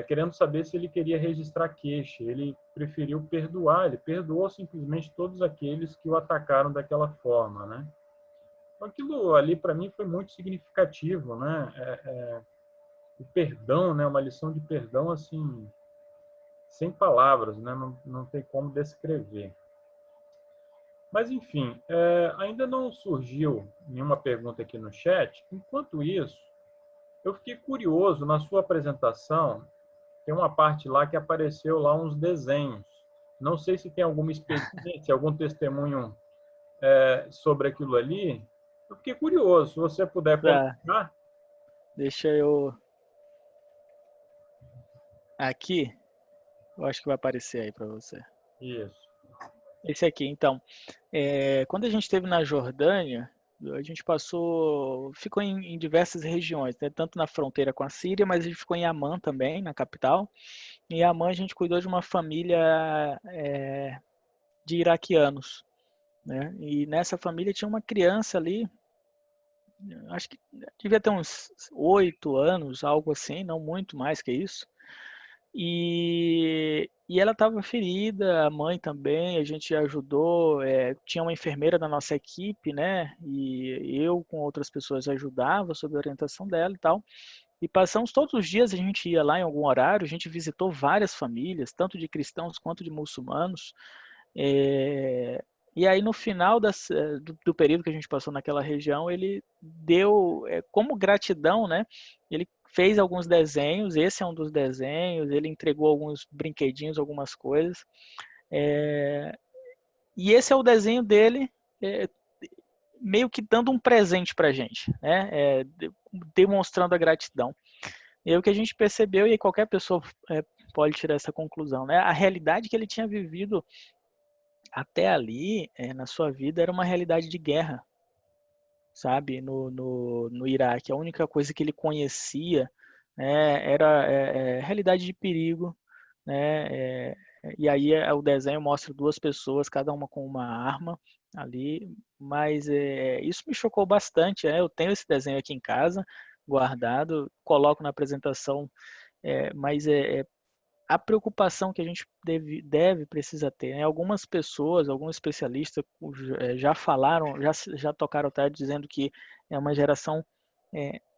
querendo saber se ele queria registrar queixa. Ele preferiu perdoar, ele perdoou simplesmente todos aqueles que o atacaram daquela forma, né? Então, aquilo ali para mim foi muito significativo, né? O perdão, né? Uma lição de perdão assim, sem palavras, né? Não tem como descrever. Mas, enfim, ainda não surgiu nenhuma pergunta aqui no chat. Enquanto isso, eu fiquei curioso, na sua apresentação, tem uma parte lá que apareceu lá uns desenhos. Não sei se tem alguma experiência, algum testemunho sobre aquilo ali. Eu fiquei curioso, se você puder colocar. Deixa eu... Aqui, eu acho que vai aparecer aí para você. Isso. Esse aqui, então. Quando a gente esteve na Jordânia, a gente ficou em diversas regiões, né? Tanto na fronteira com a Síria, mas a gente ficou em Amman também, na capital. Em Amman a gente cuidou de uma família de iraquianos, né? E nessa família tinha uma criança ali, acho que devia ter uns 8 anos, algo assim, não muito mais que isso. E ela estava ferida, a mãe também, a gente ajudou, tinha uma enfermeira da nossa equipe, né? E eu com outras pessoas ajudava sob a orientação dela e tal. E passamos todos os dias, a gente ia lá em algum horário, a gente visitou várias famílias, tanto de cristãos quanto de muçulmanos. E aí no final do período que a gente passou naquela região, ele deu, como gratidão, né? Ele fez alguns desenhos, esse é um dos desenhos, ele entregou alguns brinquedinhos, algumas coisas. E esse é o desenho dele, meio que dando um presente pra gente, né? Demonstrando a gratidão. E aí o que a gente percebeu, e qualquer pessoa pode tirar essa conclusão, né? A realidade que ele tinha vivido até ali, na sua vida, era uma realidade de guerra, sabe? No Iraque. A única coisa que ele conhecia, né, era realidade de perigo, né? E aí o desenho mostra duas pessoas, cada uma com uma arma ali, mas isso me chocou bastante. Eu tenho esse desenho aqui em casa, guardado, coloco na apresentação, mas a preocupação que a gente precisa ter, né? Algumas pessoas, alguns especialistas já falaram, já tocaram tarde dizendo que é uma geração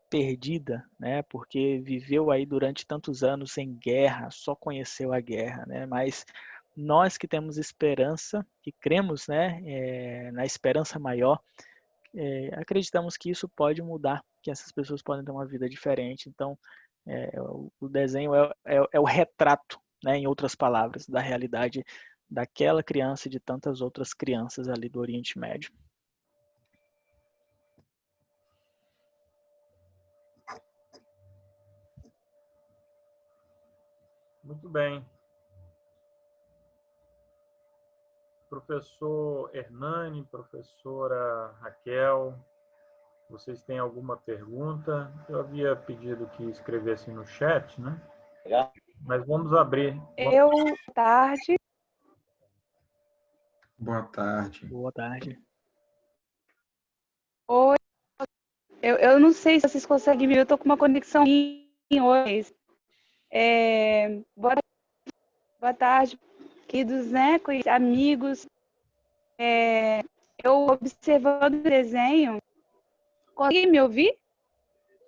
perdida, né? Porque viveu aí durante tantos anos em guerra, só conheceu a guerra, né? Mas nós que temos esperança, que cremos, né, na esperança maior, acreditamos que isso pode mudar, que essas pessoas podem ter uma vida diferente. Então, o desenho é o retrato, né, em outras palavras, da realidade daquela criança e de tantas outras crianças ali do Oriente Médio. Muito bem. Professor Hernani, professora Raquel, vocês têm alguma pergunta? Eu havia pedido que escrevessem no chat, né? Mas vamos abrir. Boa tarde. Boa tarde. Boa tarde. Oi. Eu não sei se vocês conseguem me ver, eu tô com uma conexão ruim hoje. Boa tarde, queridos, né, amigos. Eu observando o desenho. Consegue me ouvir?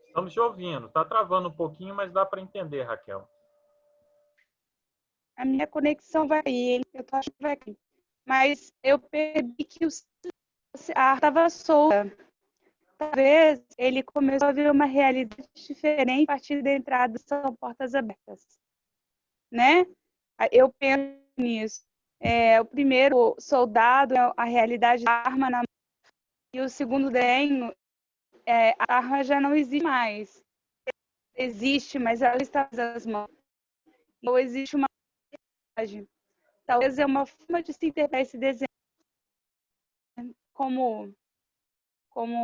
Estamos te ouvindo. Está travando um pouquinho, mas dá para entender, Raquel. A minha conexão vai cair. Eu tô achando que vai cair. mas eu percebi que a arte estava solta. Talvez ele começou a ver uma realidade diferente a partir da entrada, são portas abertas, né? Eu penso nisso. O primeiro soldado é a realidade da arma na mão, e o segundo desenho, a arma já não existe mais. Existe, mas ela está nas mãos. Ou existe uma realidade. Talvez é uma forma de se interpretar esse desenho como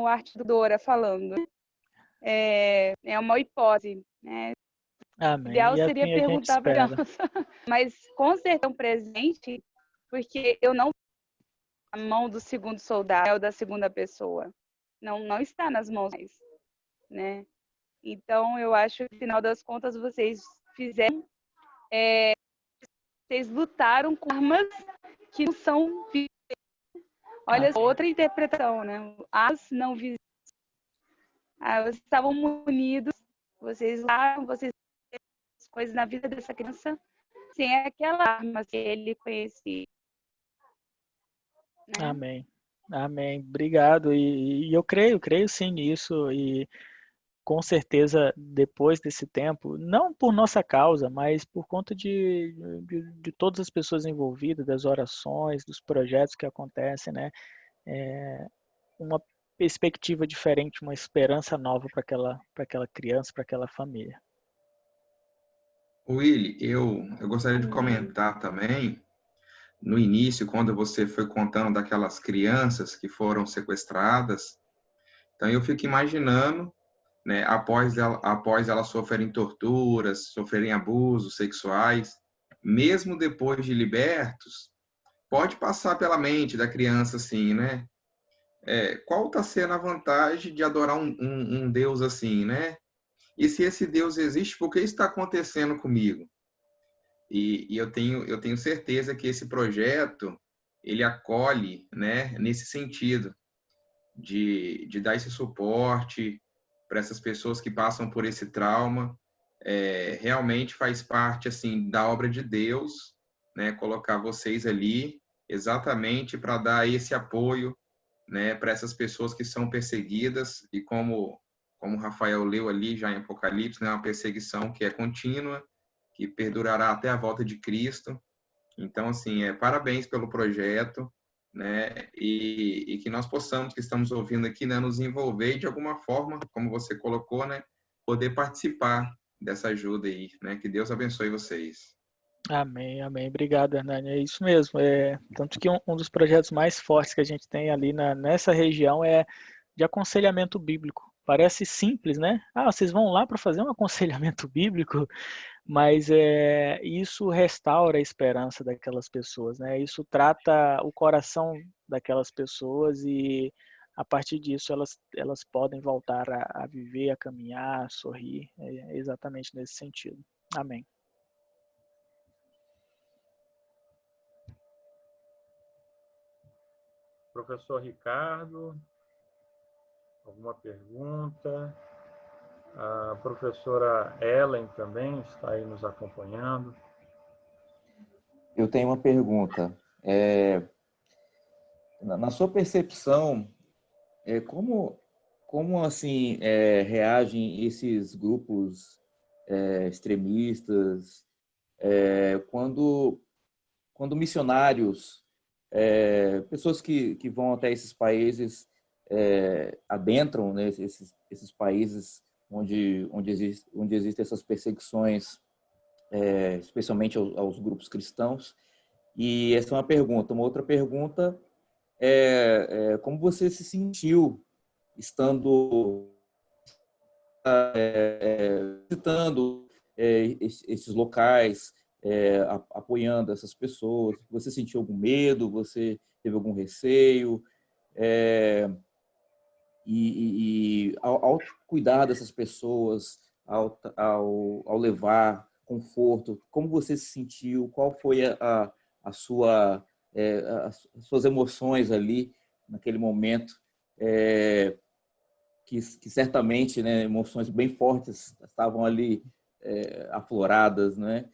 a arte do Dora falando. É uma hipótese, né? O Amém. ideal E seria assim a gente perguntar para espera. criança, mas com certeza é um presente, porque eu não a mão do segundo soldado ou da segunda pessoa. Não está nas mãos mais, né? Então, eu acho que, no final das contas, vocês fizeram, vocês lutaram com armas que não são visíveis. Olha, outra interpretação, né? As não visíveis. Vocês estavam munidos, vocês lutaram, vocês fizeram as coisas na vida dessa criança sem aquela arma que ele conhecia. Né? Amém. Amém. Obrigado. E eu creio sim nisso. E com certeza, depois desse tempo, não por nossa causa, mas por conta de todas as pessoas envolvidas, das orações, dos projetos que acontecem, né? Uma perspectiva diferente, uma esperança nova para aquela criança, para aquela família. Willy, eu gostaria de comentar também, no início, quando você foi contando daquelas crianças que foram sequestradas, então eu fico imaginando, né, após elas sofrerem torturas, sofrerem abusos sexuais, mesmo depois de libertos, pode passar pela mente da criança assim, né? Qual está sendo a vantagem de adorar um Deus assim, né? E se esse Deus existe, por que isso está acontecendo comigo? E eu tenho certeza que esse projeto, ele acolhe, né, nesse sentido, de dar esse suporte para essas pessoas que passam por esse trauma. Realmente faz parte, assim, da obra de Deus, né, colocar vocês ali exatamente para dar esse apoio, né, para essas pessoas que são perseguidas, e como o Rafael leu ali já em Apocalipse, né, uma perseguição que é contínua, que perdurará até a volta de Cristo. Então, assim, parabéns pelo projeto, né, e que nós possamos, que estamos ouvindo aqui, né, nos envolver de alguma forma, como você colocou, né, poder participar dessa ajuda aí, né, que Deus abençoe vocês. Amém, amém. Obrigado, Hernani. É isso mesmo. Tanto que um dos projetos mais fortes que a gente tem ali nessa região é de aconselhamento bíblico. Parece simples, né? Vocês vão lá para fazer um aconselhamento bíblico, mas isso restaura a esperança daquelas pessoas, né? Isso trata o coração daquelas pessoas e a partir disso elas podem voltar a viver, a caminhar, a sorrir. É exatamente nesse sentido. Amém. Professor Ricardo, alguma pergunta? A professora Ellen também está aí nos acompanhando. Eu tenho uma pergunta. Na sua percepção, como assim reagem esses grupos extremistas quando missionários, pessoas que vão até esses países, adentram, né, esses países onde existem essas perseguições, especialmente aos grupos cristãos? E essa é uma pergunta. Uma outra pergunta como você se sentiu estando visitando esses locais, apoiando essas pessoas? Você sentiu algum medo? Você teve algum receio? E ao cuidar dessas pessoas, ao levar conforto, como você se sentiu? Qual foi as suas emoções ali naquele momento? Que certamente, né, emoções bem fortes estavam ali afloradas, né?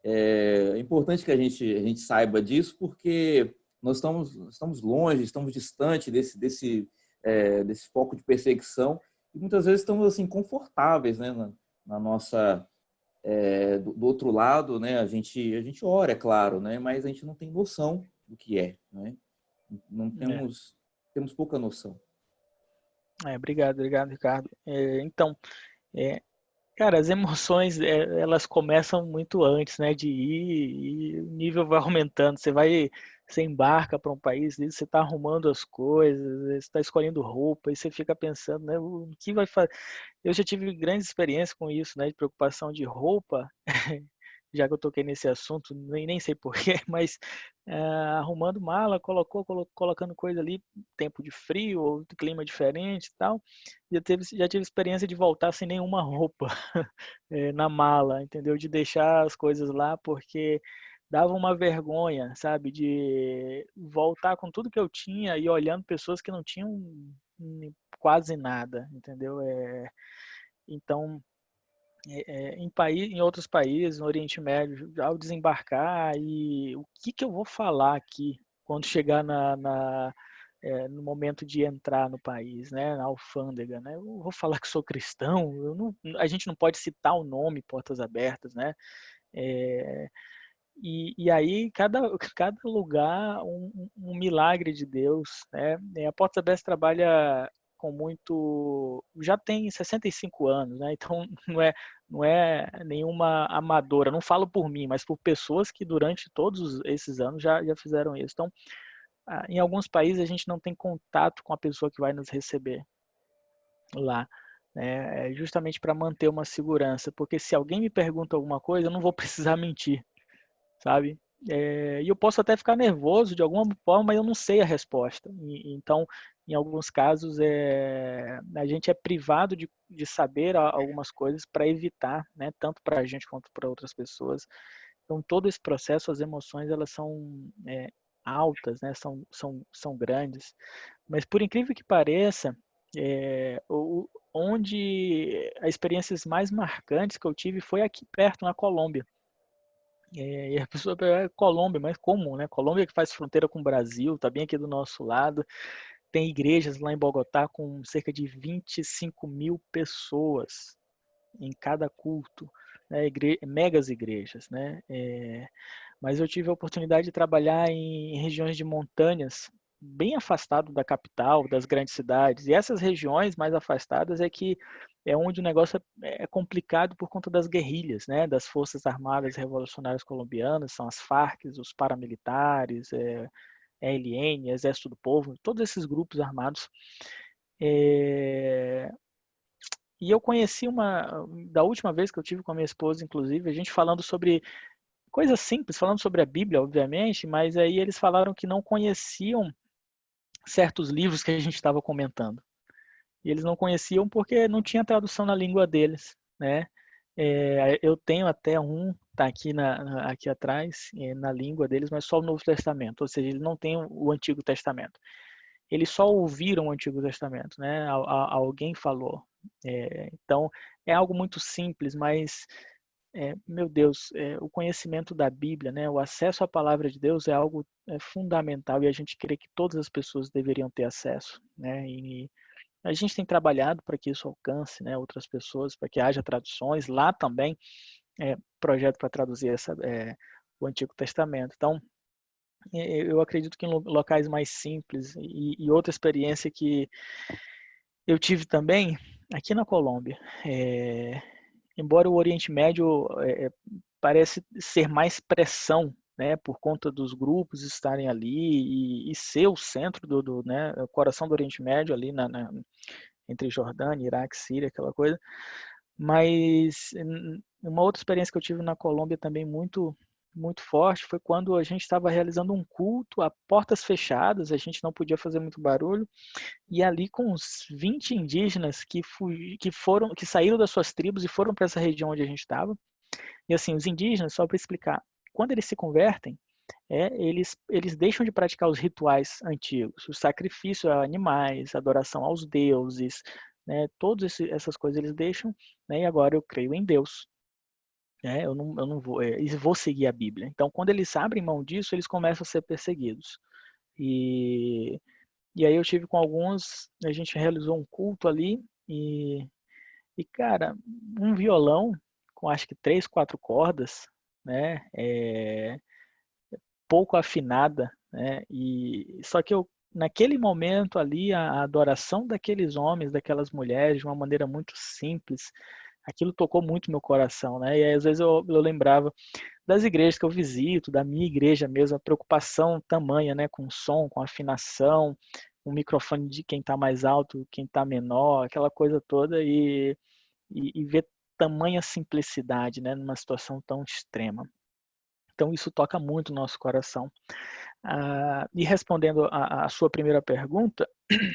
É importante que a gente saiba disso, porque nós estamos longe, estamos distante desse foco de perseguição e muitas vezes estamos assim confortáveis, né, na nossa do outro lado, né? A gente ora, é claro, né? Mas a gente não tem noção do que é, né? Não temos pouca noção. Obrigado, Ricardo. Então, cara, as emoções, elas começam muito antes, né, de ir e o nível vai aumentando. Você embarca para um país, você está arrumando as coisas, você está escolhendo roupa e você fica pensando, né, o que vai fazer. Eu já tive grandes experiências com isso, né, de preocupação de roupa, já que eu toquei nesse assunto, nem sei porquê, mas arrumando mala, colocando coisa ali, tempo de frio ou clima diferente e tal. Já tive experiência de voltar sem nenhuma roupa na mala, entendeu? De deixar as coisas lá porque dava uma vergonha, sabe? De voltar com tudo que eu tinha e olhando pessoas que não tinham quase nada, entendeu? Então, em outros países, no Oriente Médio, ao desembarcar, e o que eu vou falar aqui quando chegar no momento de entrar no país, né, na alfândega, né? Eu vou falar que sou cristão, a gente não pode citar o nome Portas Abertas, né? E aí, cada lugar, um milagre de Deus, né? A Portas Abertas trabalha com muito... Já tem 65 anos, né? Então, não é nenhuma amadora. Não falo por mim, mas por pessoas que durante todos esses anos já fizeram isso. Então, em alguns países, a gente não tem contato com a pessoa que vai nos receber lá, né? Justamente para manter uma segurança. Porque se alguém me pergunta alguma coisa, eu não vou precisar mentir, sabe? E eu posso até ficar nervoso de alguma forma, mas eu não sei a resposta. Então, em alguns casos, a gente é privado de saber algumas coisas para evitar, né, tanto para a gente quanto para outras pessoas. Então, todo esse processo, as emoções, elas são altas, né, são grandes. Mas, por incrível que pareça, onde as experiências mais marcantes que eu tive foi aqui perto, na Colômbia. E a pessoa pega Colômbia, mas como, né? Colômbia que faz fronteira com o Brasil, tá bem aqui do nosso lado. Tem igrejas lá em Bogotá com cerca de 25 mil pessoas em cada culto, né? Megas igrejas, né? Mas eu tive a oportunidade de trabalhar em regiões de montanhas, bem afastado da capital, das grandes cidades. E essas regiões mais afastadas é onde o negócio é complicado por conta das guerrilhas, né? Das Forças Armadas Revolucionárias Colombianas, são as Farc, os paramilitares, ELN, Exército do Povo, todos esses grupos armados. E eu conheci da última vez que eu tive com a minha esposa, inclusive, a gente falando sobre coisas simples, falando sobre a Bíblia, obviamente, mas aí eles falaram que não conheciam certos livros que a gente estava comentando. E eles não conheciam porque não tinha tradução na língua deles, né? Eu tenho até tá aqui aqui atrás, na língua deles, mas só o Novo Testamento, ou seja, eles não têm o Antigo Testamento. Eles só ouviram o Antigo Testamento, né? Alguém falou. Então, é algo muito simples, mas meu Deus, o conhecimento da Bíblia, né, o acesso à palavra de Deus é algo fundamental e a gente crê que todas as pessoas deveriam ter acesso, né? E a gente tem trabalhado para que isso alcance, né, outras pessoas, para que haja traduções. Lá também projeto para traduzir o Antigo Testamento. Então, eu acredito que em locais mais simples e outra experiência que eu tive também aqui na Colômbia. Embora o Oriente Médio parece ser mais pressão, né, por conta dos grupos estarem ali e ser o centro né, o coração do Oriente Médio ali entre Jordânia, Iraque, Síria, aquela coisa. Mas uma outra experiência que eu tive na Colômbia também muito muito forte foi quando a gente estava realizando um culto a portas fechadas, a gente não podia fazer muito barulho, e ali com uns 20 indígenas que saíram das suas tribos e foram para essa região onde a gente estava. E assim, os indígenas, só para explicar, quando eles se convertem, eles deixam de praticar os rituais antigos, o sacrifício a animais, adoração aos deuses, né, todas essas coisas eles deixam, né, e agora eu creio em Deus. Eu não vou seguir a Bíblia. Então, quando eles abrem mão disso, eles começam a ser perseguidos. E aí eu tive com alguns, a gente realizou um culto ali cara, um violão com acho que 3, 4 cordas, né? Pouco afinada, né? E só que eu naquele momento ali a adoração daqueles homens, daquelas mulheres, de uma maneira muito simples, aquilo tocou muito meu coração, né? E aí, às vezes eu lembrava das igrejas que eu visito, da minha igreja mesmo, a preocupação tamanha, né, com o som, com a afinação, o microfone de quem está mais alto, quem está menor, aquela coisa toda, e ver tamanha simplicidade, né, numa situação tão extrema. Então isso toca muito o nosso coração. E respondendo a sua primeira pergunta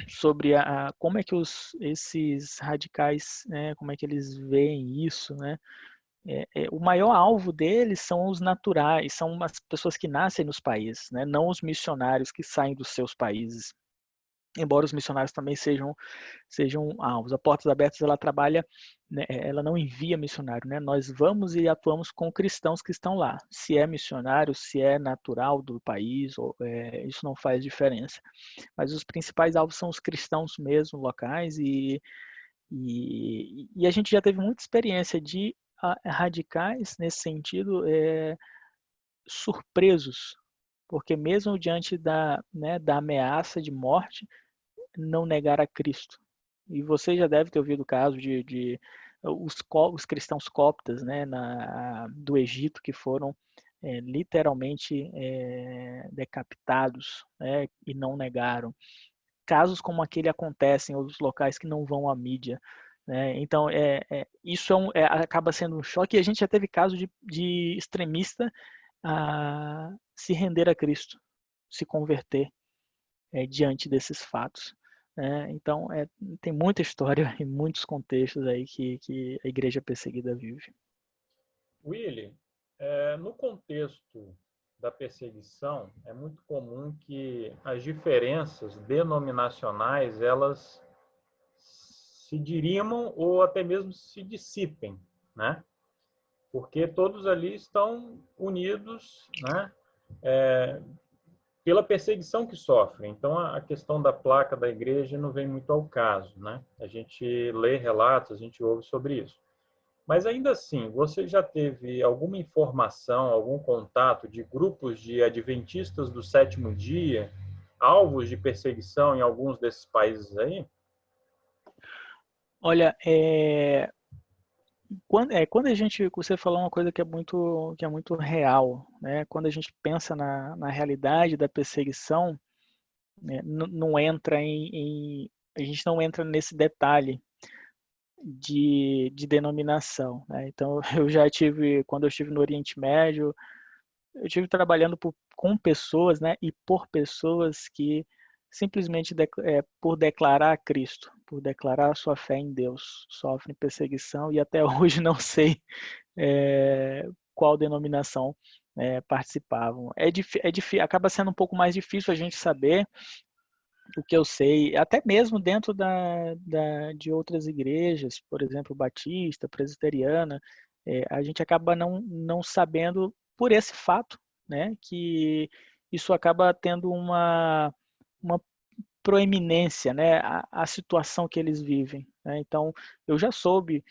sobre como é que esses radicais, né, como é que eles veem isso, né? O maior alvo deles são os naturais, são as pessoas que nascem nos países, né? Não os missionários que saem dos seus países. Embora os missionários também sejam alvos. A Portas Abertas, ela trabalha, né, ela não envia missionário, né? Nós vamos e atuamos com cristãos que estão lá. Se é missionário, se é natural do país, isso não faz diferença. Mas os principais alvos são os cristãos mesmo, locais, e a gente já teve muita experiência de radicais, nesse sentido, surpresos, porque mesmo diante da ameaça de morte, não negar a Cristo. E você já deve ter ouvido o caso de os cristãos coptas, né, do Egito, que foram literalmente decapitados, né, e não negaram. Casos como aquele acontecem em outros locais que não vão à mídia, né? Então, isso acaba sendo um choque. E a gente já teve caso de extremista se render a Cristo, se converter diante desses fatos. Então, tem muita história e muitos contextos aí que a igreja perseguida vive. Willy, no contexto da perseguição, é muito comum que as diferenças denominacionais elas se dirimam ou até mesmo se dissipem, né? Porque todos ali estão unidos, né? Pela perseguição que sofrem. Então, a questão da placa da igreja não vem muito ao caso, né? A gente lê relatos, a gente ouve sobre isso. Mas ainda assim, você já teve alguma informação, algum contato de grupos de adventistas do sétimo dia, alvos de perseguição em alguns desses países aí? Olha, quando a gente, você falou uma coisa que é muito real, né? Quando a gente pensa na realidade da perseguição, né, não entra a gente não entra nesse detalhe de denominação, né? Então, quando eu estive no Oriente Médio, eu estive trabalhando com pessoas, né, e por pessoas que simplesmente por declarar a Cristo, por declarar a sua fé em Deus, sofrem perseguição e até hoje não sei qual denominação participavam. Acaba sendo um pouco mais difícil a gente saber. O que eu sei, até mesmo dentro de outras igrejas, por exemplo, batista, presbiteriana, a gente acaba não sabendo por esse fato, né, que isso acaba tendo uma proeminência, né, a situação que eles vivem, né? Então, eu já soube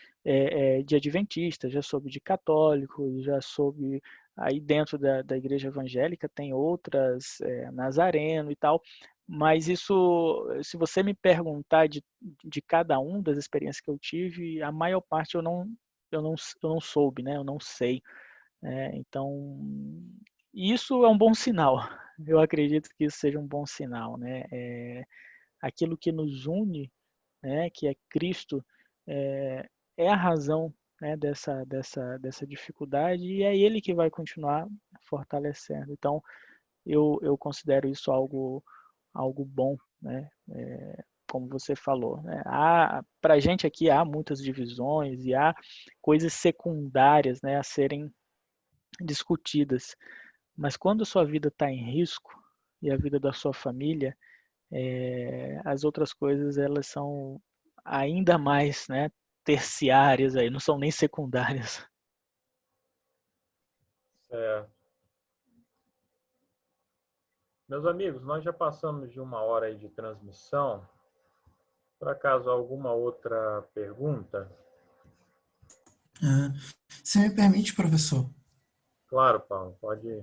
de adventista, já soube de católico, já soube aí dentro da igreja evangélica tem outras, nazareno e tal, mas isso, se você me perguntar de cada um das experiências que eu tive, a maior parte eu não soube, né? Eu não sei. Então, isso é um bom sinal. Eu acredito que isso seja um bom sinal, né? Aquilo que nos une, né? Que é Cristo, é a razão, né? Dessa dificuldade e é Ele que vai continuar fortalecendo. Então, eu considero isso algo bom, né? Como você falou, né? Para a gente aqui há muitas divisões e há coisas secundárias, né, a serem discutidas, mas quando a sua vida está em risco e a vida da sua família, as outras coisas elas são ainda mais, né, terciárias aí, não são nem secundárias. Meus amigos, nós já passamos de 1 hora aí de transmissão. Por acaso, alguma outra pergunta? Ah, se me permite, professor, Claro, Paulo, pode ir.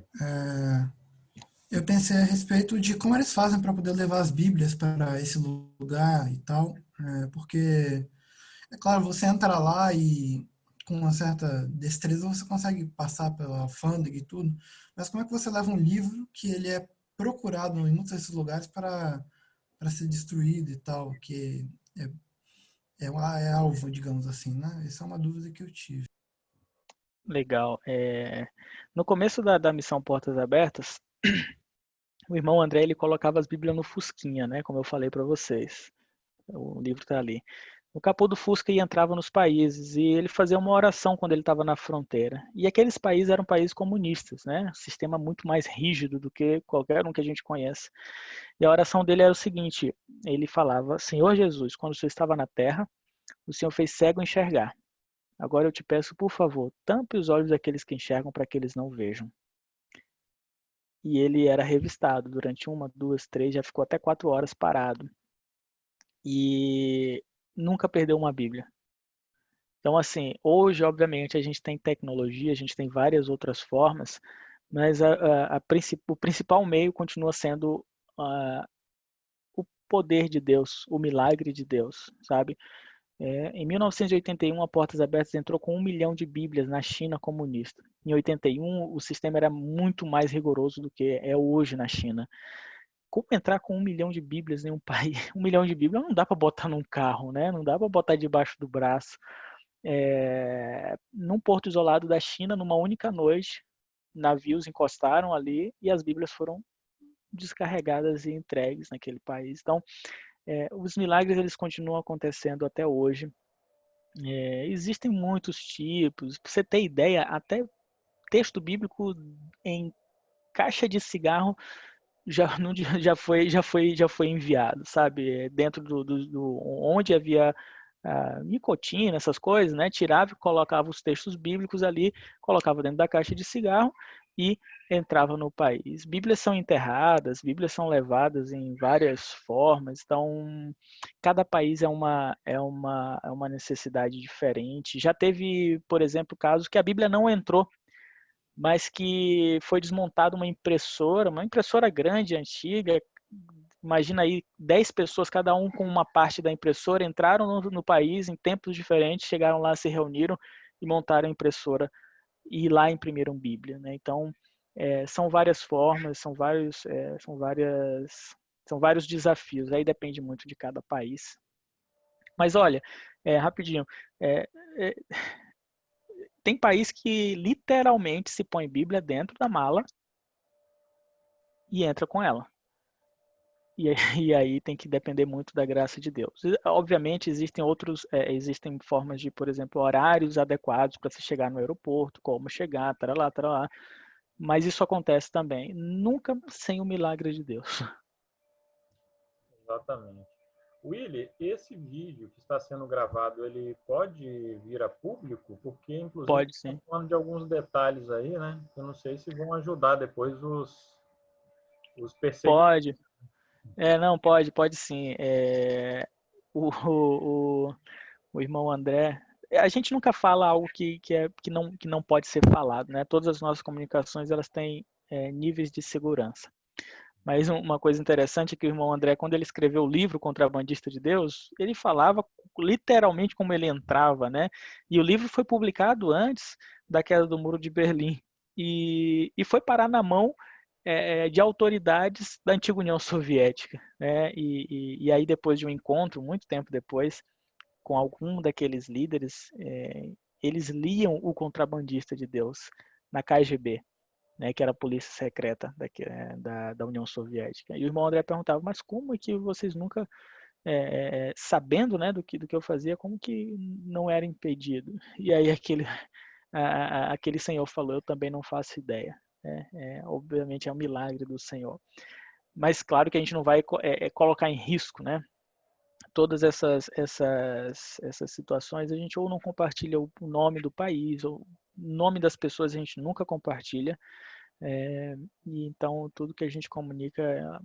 eu pensei a respeito de como eles fazem para poder levar as Bíblias para esse lugar e tal, porque, é claro, você entra lá e com uma certa destreza você consegue passar pela alfândega e tudo, mas como é que você leva um livro que ele é procurado em muitos desses lugares para ser destruído e tal, que é alvo, digamos assim, né? Essa é uma dúvida que eu tive. Legal. No começo da missão Portas Abertas, o irmão André ele colocava as Bíblias no Fusquinha, né? Como eu falei para vocês. O livro está ali. O capô do Fusca e entrava nos países e ele fazia uma oração quando ele estava na fronteira. E aqueles países eram países comunistas, né? Sistema muito mais rígido do que qualquer um que a gente conhece. E a oração dele era o seguinte: ele falava: Senhor Jesus, quando o Senhor estava na terra, o Senhor fez cego enxergar. Agora eu te peço, por favor, tampe os olhos daqueles que enxergam para que eles não vejam. E ele era revistado durante 1, 2, 3, já ficou até 4 horas parado. E nunca perdeu uma Bíblia. Então, assim, hoje, obviamente, a gente tem tecnologia, a gente tem várias outras formas, mas o principal meio continua sendo o poder de Deus, o milagre de Deus, sabe? Em 1981, a Portas Abertas entrou com 1 milhão de Bíblias na China comunista. Em 81, o sistema era muito mais rigoroso do que é hoje na China. Como entrar com 1 milhão de Bíblias em um país? 1 milhão de Bíblias não dá para botar num carro, né? Não dá para botar debaixo do braço. Num porto isolado da China, numa única noite, navios encostaram ali e as Bíblias foram descarregadas e entregues naquele país. Então, os milagres eles continuam acontecendo até hoje. Existem muitos tipos. Para você ter ideia, até texto bíblico em caixa de cigarro já foi enviado, sabe? Dentro onde havia nicotina, essas coisas, né? Tirava e colocava os textos bíblicos ali, colocava dentro da caixa de cigarro e entrava no país. Bíblias são enterradas, Bíblias são levadas em várias formas, então cada país é uma necessidade diferente. Já teve, por exemplo, casos que a Bíblia não entrou, mas que foi desmontada uma impressora grande, antiga. Imagina aí 10 pessoas, cada um com uma parte da impressora, entraram no país em tempos diferentes, chegaram lá, se reuniram e montaram a impressora e lá imprimiram Bíblia, né? Então, são várias formas, são vários desafios, aí depende muito de cada país. Mas olha, rapidinho, tem país que literalmente se põe Bíblia dentro da mala e entra com ela. E aí tem que depender muito da graça de Deus. Obviamente existem formas de, por exemplo, horários adequados para se chegar no aeroporto, como chegar, tarará, tarará. Mas isso acontece também, nunca sem o milagre de Deus. Exatamente. Willy, esse vídeo que está sendo gravado, ele pode vir a público? Porque, inclusive, Pode sim. estamos falando de alguns detalhes aí, né? Eu não sei se vão ajudar depois os perseguidores. Pode. Não, pode sim. O, o, o irmão André, a gente nunca fala algo que não pode ser falado, né? Todas as nossas comunicações elas têm níveis de segurança. Mas uma coisa interessante é que o irmão André, quando ele escreveu o livro Contrabandista de Deus, ele falava literalmente como ele entrava, né? E o livro foi publicado antes da queda do Muro de Berlim e foi parar na mão de autoridades da antiga União Soviética, né? E aí depois de um encontro, muito tempo depois, com algum daqueles líderes, eles liam o Contrabandista de Deus na KGB, né, que era a polícia secreta da União Soviética. E o irmão André perguntava, mas como é que vocês nunca, sabendo, né, do que eu fazia, como que não era impedido? E aí aquele senhor falou, eu também não faço ideia. Obviamente é um milagre do Senhor. Mas claro que a gente não vai colocar em risco, né? Todas essas situações, a gente ou não compartilha o nome do país, ou o nome das pessoas a gente nunca compartilha, E então tudo que a gente comunica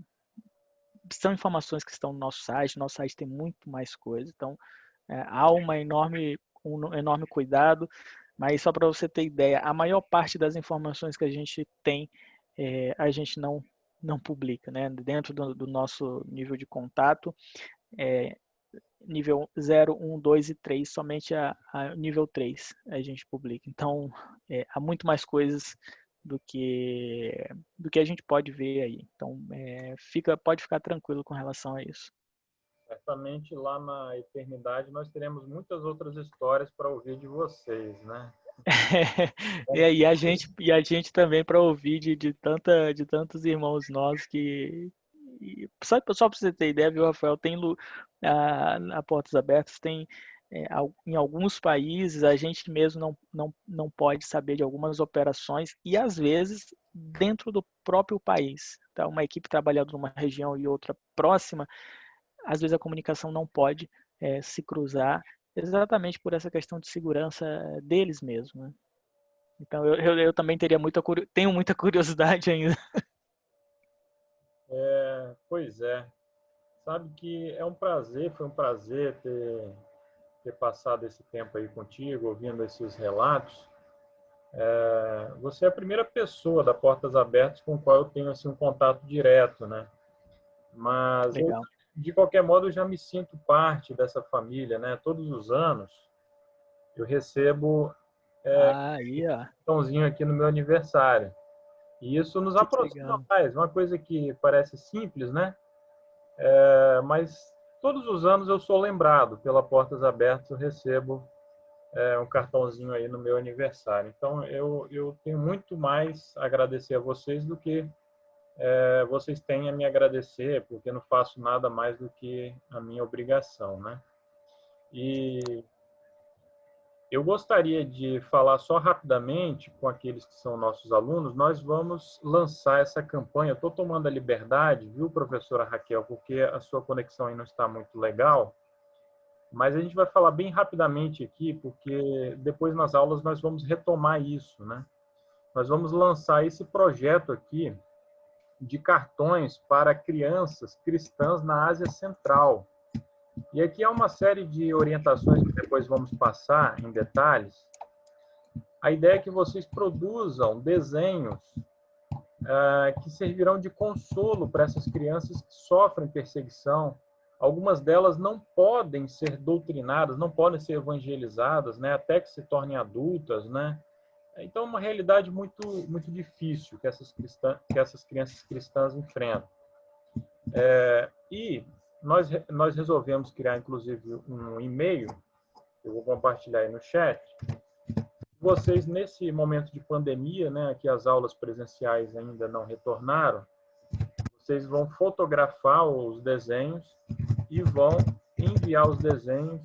são informações que estão no nosso site. Nosso site tem muito mais coisa, então há um enorme cuidado. Mas só para você ter ideia, a maior parte das informações que a gente tem, a gente não publica, né? Dentro do nosso nível de contato, nível 0, 1, 2 e 3, somente a nível 3 a gente publica. Então, há muito mais coisas do que a gente pode ver aí. Então, pode ficar tranquilo com relação a isso. Certamente lá na eternidade nós teremos muitas outras histórias para ouvir de vocês, né? E a gente também para ouvir de tantos irmãos nossos que só para você ter ideia, viu, Rafael, tem a Portas Abertas, tem em alguns países a gente mesmo não pode saber de algumas operações e às vezes dentro do próprio país, tá? Uma equipe trabalhando numa região e outra próxima, às vezes a comunicação não pode se cruzar exatamente por essa questão de segurança deles mesmos, né? Então eu também tenho muita curiosidade ainda. Pois é. Sabe que foi um prazer ter passado esse tempo aí contigo, ouvindo esses relatos. Você é a primeira pessoa da Portas Abertas com a qual eu tenho assim, um contato direto, né? Mas eu, Legal. de qualquer modo, eu já me sinto parte dessa família, né? Todos os anos eu recebo Aí, ó. um cartãozinho aqui no meu aniversário. E isso nos Que aproxima legal. mais. Uma coisa que parece simples, né? Mas todos os anos eu sou lembrado pela Portas Abertas, eu recebo um cartãozinho aí no meu aniversário. Então eu tenho muito mais a agradecer a vocês do que vocês têm a me agradecer, porque eu não faço nada mais do que a minha obrigação, né? E eu gostaria de falar só rapidamente com aqueles que são nossos alunos. Nós vamos lançar essa campanha. Eu estou tomando a liberdade, viu, professora Raquel, porque a sua conexão aí não está muito legal, mas a gente vai falar bem rapidamente aqui, porque depois nas aulas nós vamos retomar isso, né? Nós vamos lançar esse projeto aqui de cartões para crianças cristãs na Ásia Central. E aqui há uma série de orientações que depois vamos passar em detalhes. A ideia é que vocês produzam desenhos que servirão de consolo para essas crianças que sofrem perseguição. Algumas delas não podem ser doutrinadas, não podem ser evangelizadas, né, até que se tornem adultas, né? Então, é uma realidade muito, muito difícil que essas crianças cristãs enfrentam. E nós resolvemos criar, inclusive, um e-mail, eu vou compartilhar aí no chat. Vocês, nesse momento de pandemia, né, que as aulas presenciais ainda não retornaram, vocês vão fotografar os desenhos e vão enviar os desenhos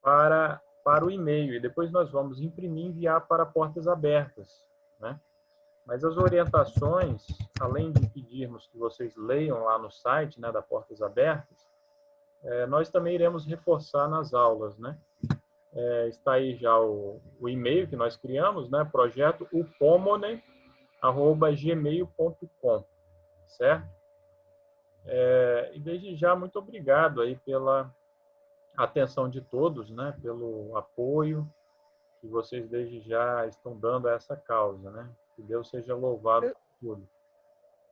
para o e-mail. E depois nós vamos imprimir e enviar para Portas Abertas, né? Mas as orientações, além de pedirmos que vocês leiam lá no site, né, da Portas Abertas, nós também iremos reforçar nas aulas, né? Está aí já o e-mail que nós criamos, né? Projeto upomone@gmail.com, certo? E desde já, muito obrigado aí pela atenção de todos, né? Pelo apoio que vocês desde já estão dando a essa causa, né? Que Deus seja louvado por tudo.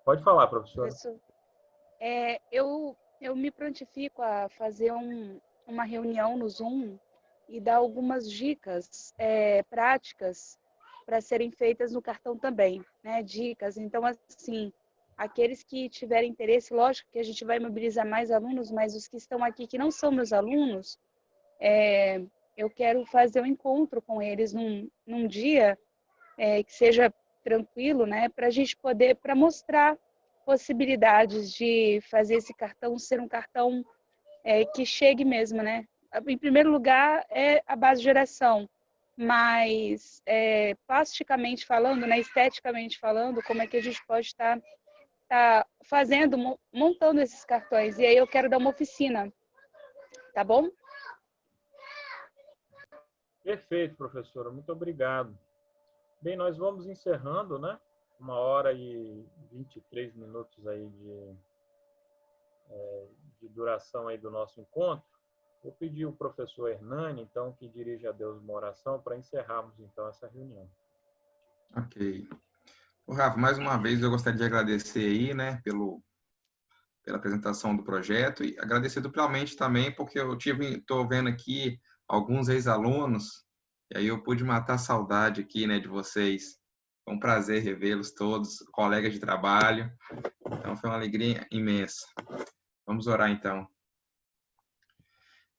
Pode falar, professora. Professor, eu me prontifico a fazer uma reunião no Zoom e dar algumas dicas práticas para serem feitas no cartão também, né? Dicas. Então, assim, aqueles que tiverem interesse, lógico que a gente vai mobilizar mais alunos, mas os que estão aqui que não são meus alunos, eu quero fazer um encontro com eles num dia que seja tranquilo, né? Para a gente poder, para mostrar possibilidades de fazer esse cartão ser um cartão que chegue mesmo, né? Em primeiro lugar, é a base de oração, mas plasticamente falando, né, esteticamente falando, como é que a gente pode estar fazendo, montando esses cartões. E aí eu quero dar uma oficina, tá bom? Perfeito, professora. Muito obrigado. Bem, nós vamos encerrando, né? 1h23 aí de duração aí do nosso encontro. Vou pedir ao professor Hernani, então, que dirija a Deus uma oração para encerrarmos, então, essa reunião. Ok. Ô, Rafa, mais uma vez eu gostaria de agradecer aí, né, pela apresentação do projeto e agradecer duplamente também porque eu estou vendo aqui alguns ex-alunos e aí eu pude matar a saudade aqui, né, de vocês. Foi um prazer revê-los todos, colegas de trabalho. Então foi uma alegria imensa. Vamos orar então.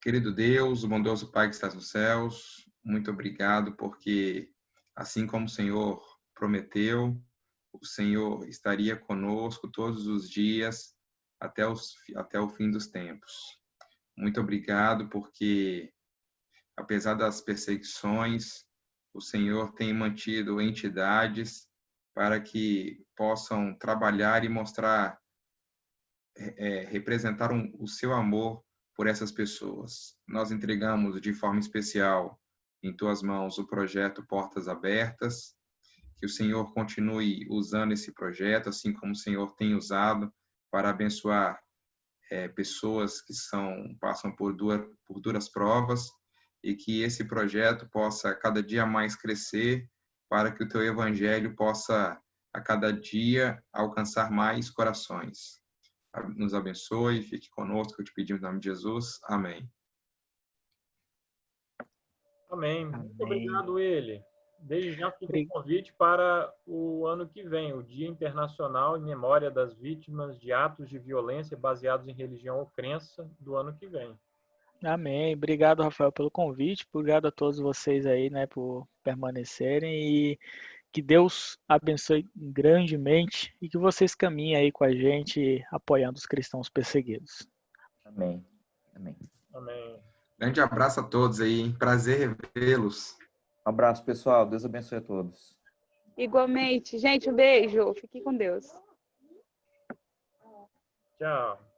Querido Deus, o bondoso Pai que estás nos céus, muito obrigado porque assim como o Senhor prometeu, o Senhor estaria conosco todos os dias até o fim dos tempos. Muito obrigado porque, apesar das perseguições, o Senhor tem mantido entidades para que possam trabalhar e mostrar, representar o seu amor por essas pessoas. Nós entregamos de forma especial em tuas mãos o projeto Portas Abertas, que o Senhor continue usando esse projeto, assim como o Senhor tem usado para abençoar pessoas que passam por duras provas e que esse projeto possa cada dia mais crescer para que o teu evangelho possa a cada dia alcançar mais corações. Nos abençoe, fique conosco, eu te pedimos em nome de Jesus. Amém. Amém. Amém. Muito obrigado, ele. Desde já fica o convite para o ano que vem, o Dia Internacional em Memória das Vítimas de Atos de Violência baseados em religião ou crença do ano que vem. Amém. Obrigado, Rafael, pelo convite. Obrigado a todos vocês aí, né, por permanecerem e que Deus abençoe grandemente e que vocês caminhem aí com a gente apoiando os cristãos perseguidos. Amém. Amém. Amém. Grande abraço a todos aí. Prazer revê-los. Um abraço, pessoal. Deus abençoe a todos. Igualmente. Gente, um beijo. Fique com Deus. Tchau.